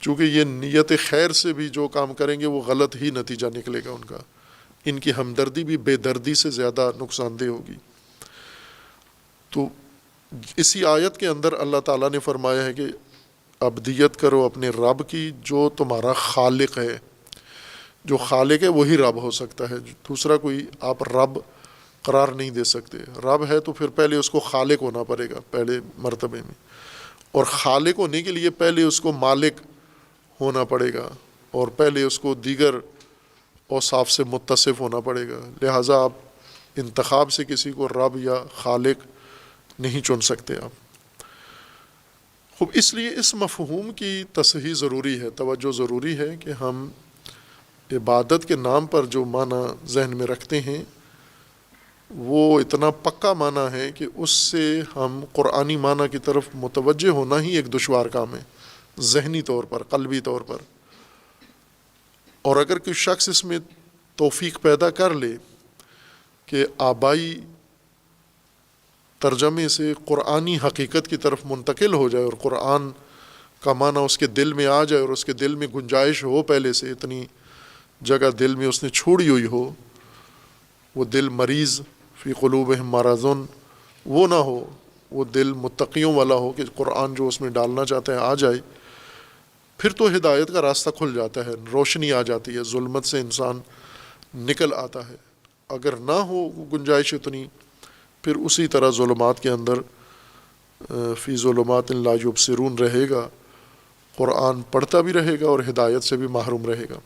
چونکہ یہ نیت خیر سے بھی جو کام کریں گے وہ غلط ہی نتیجہ نکلے گا ان کا، ان کی ہمدردی بھی بے دردی سے زیادہ نقصان دہ ہوگی۔ تو اسی آیت کے اندر اللہ تعالیٰ نے فرمایا ہے کہ عبدیت کرو اپنے رب کی جو تمہارا خالق ہے، جو خالق ہے وہی رب ہو سکتا ہے، دوسرا کوئی آپ رب قرار نہیں دے سکتے۔ رب ہے تو پھر پہلے اس کو خالق ہونا پڑے گا پہلے مرتبے میں، اور خالق ہونے کے لیے پہلے اس کو مالک ہونا پڑے گا، اور پہلے اس کو دیگر اوصاف سے متصف ہونا پڑے گا، لہٰذا آپ انتخاب سے کسی کو رب یا خالق نہیں چن سکتے آپ۔ خوب، اس لیے اس مفہوم کی تصحیح ضروری ہے، توجہ ضروری ہے کہ ہم عبادت کے نام پر جو معنی ذہن میں رکھتے ہیں وہ اتنا پکا معنی ہے کہ اس سے ہم قرآنی معنی کی طرف متوجہ ہونا ہی ایک دشوار کام ہے، ذہنی طور پر، قلبی طور پر۔ اور اگر کوئی شخص اس میں توفیق پیدا کر لے کہ آبائی ترجمے سے قرآنی حقیقت کی طرف منتقل ہو جائے اور قرآن کا معنی اس کے دل میں آ جائے اور اس کے دل میں گنجائش ہو، پہلے سے اتنی جگہ دل میں اس نے چھوڑی ہوئی ہو، وہ دل مریض فی قلوبہم مرض وہ نہ ہو، وہ دل متقیوں والا ہو کہ قرآن جو اس میں ڈالنا چاہتے ہیں آ جائے، پھر تو ہدایت کا راستہ کھل جاتا ہے، روشنی آ جاتی ہے، ظلمت سے انسان نکل آتا ہے۔ اگر نہ ہو گنجائش اتنی، پھر اسی طرح ظلمات کے اندر فی ظلمات لا یبصرون رہے گا، قرآن پڑھتا بھی رہے گا اور ہدایت سے بھی محروم رہے گا،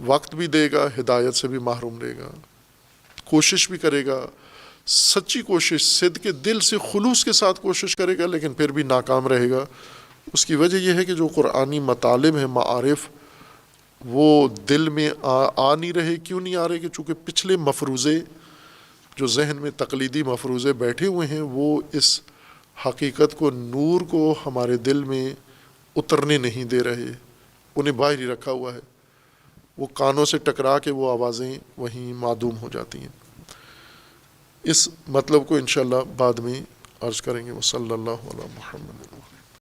وقت بھی دے گا، ہدایت سے بھی محروم رہے گا، کوشش بھی کرے گا، سچی کوشش، صدق دل سے خلوص کے ساتھ کوشش کرے گا، لیکن پھر بھی ناکام رہے گا۔ اس کی وجہ یہ ہے کہ جو قرآنی مطالب ہیں، معارف، وہ دل میں آ نہیں رہے۔ کیوں نہیں آ رہے؟ کہ چونکہ پچھلے مفروضے جو ذہن میں تقلیدی مفروضے بیٹھے ہوئے ہیں، وہ اس حقیقت کو، نور کو ہمارے دل میں اترنے نہیں دے رہے، انہیں باہر ہی رکھا ہوا ہے، وہ کانوں سے ٹکرا کے وہ آوازیں وہیں معدوم ہو جاتی ہیں۔ اس مطلب کو انشاءاللہ بعد میں عرض کریں گے۔ وصلی اللہ علی محمد۔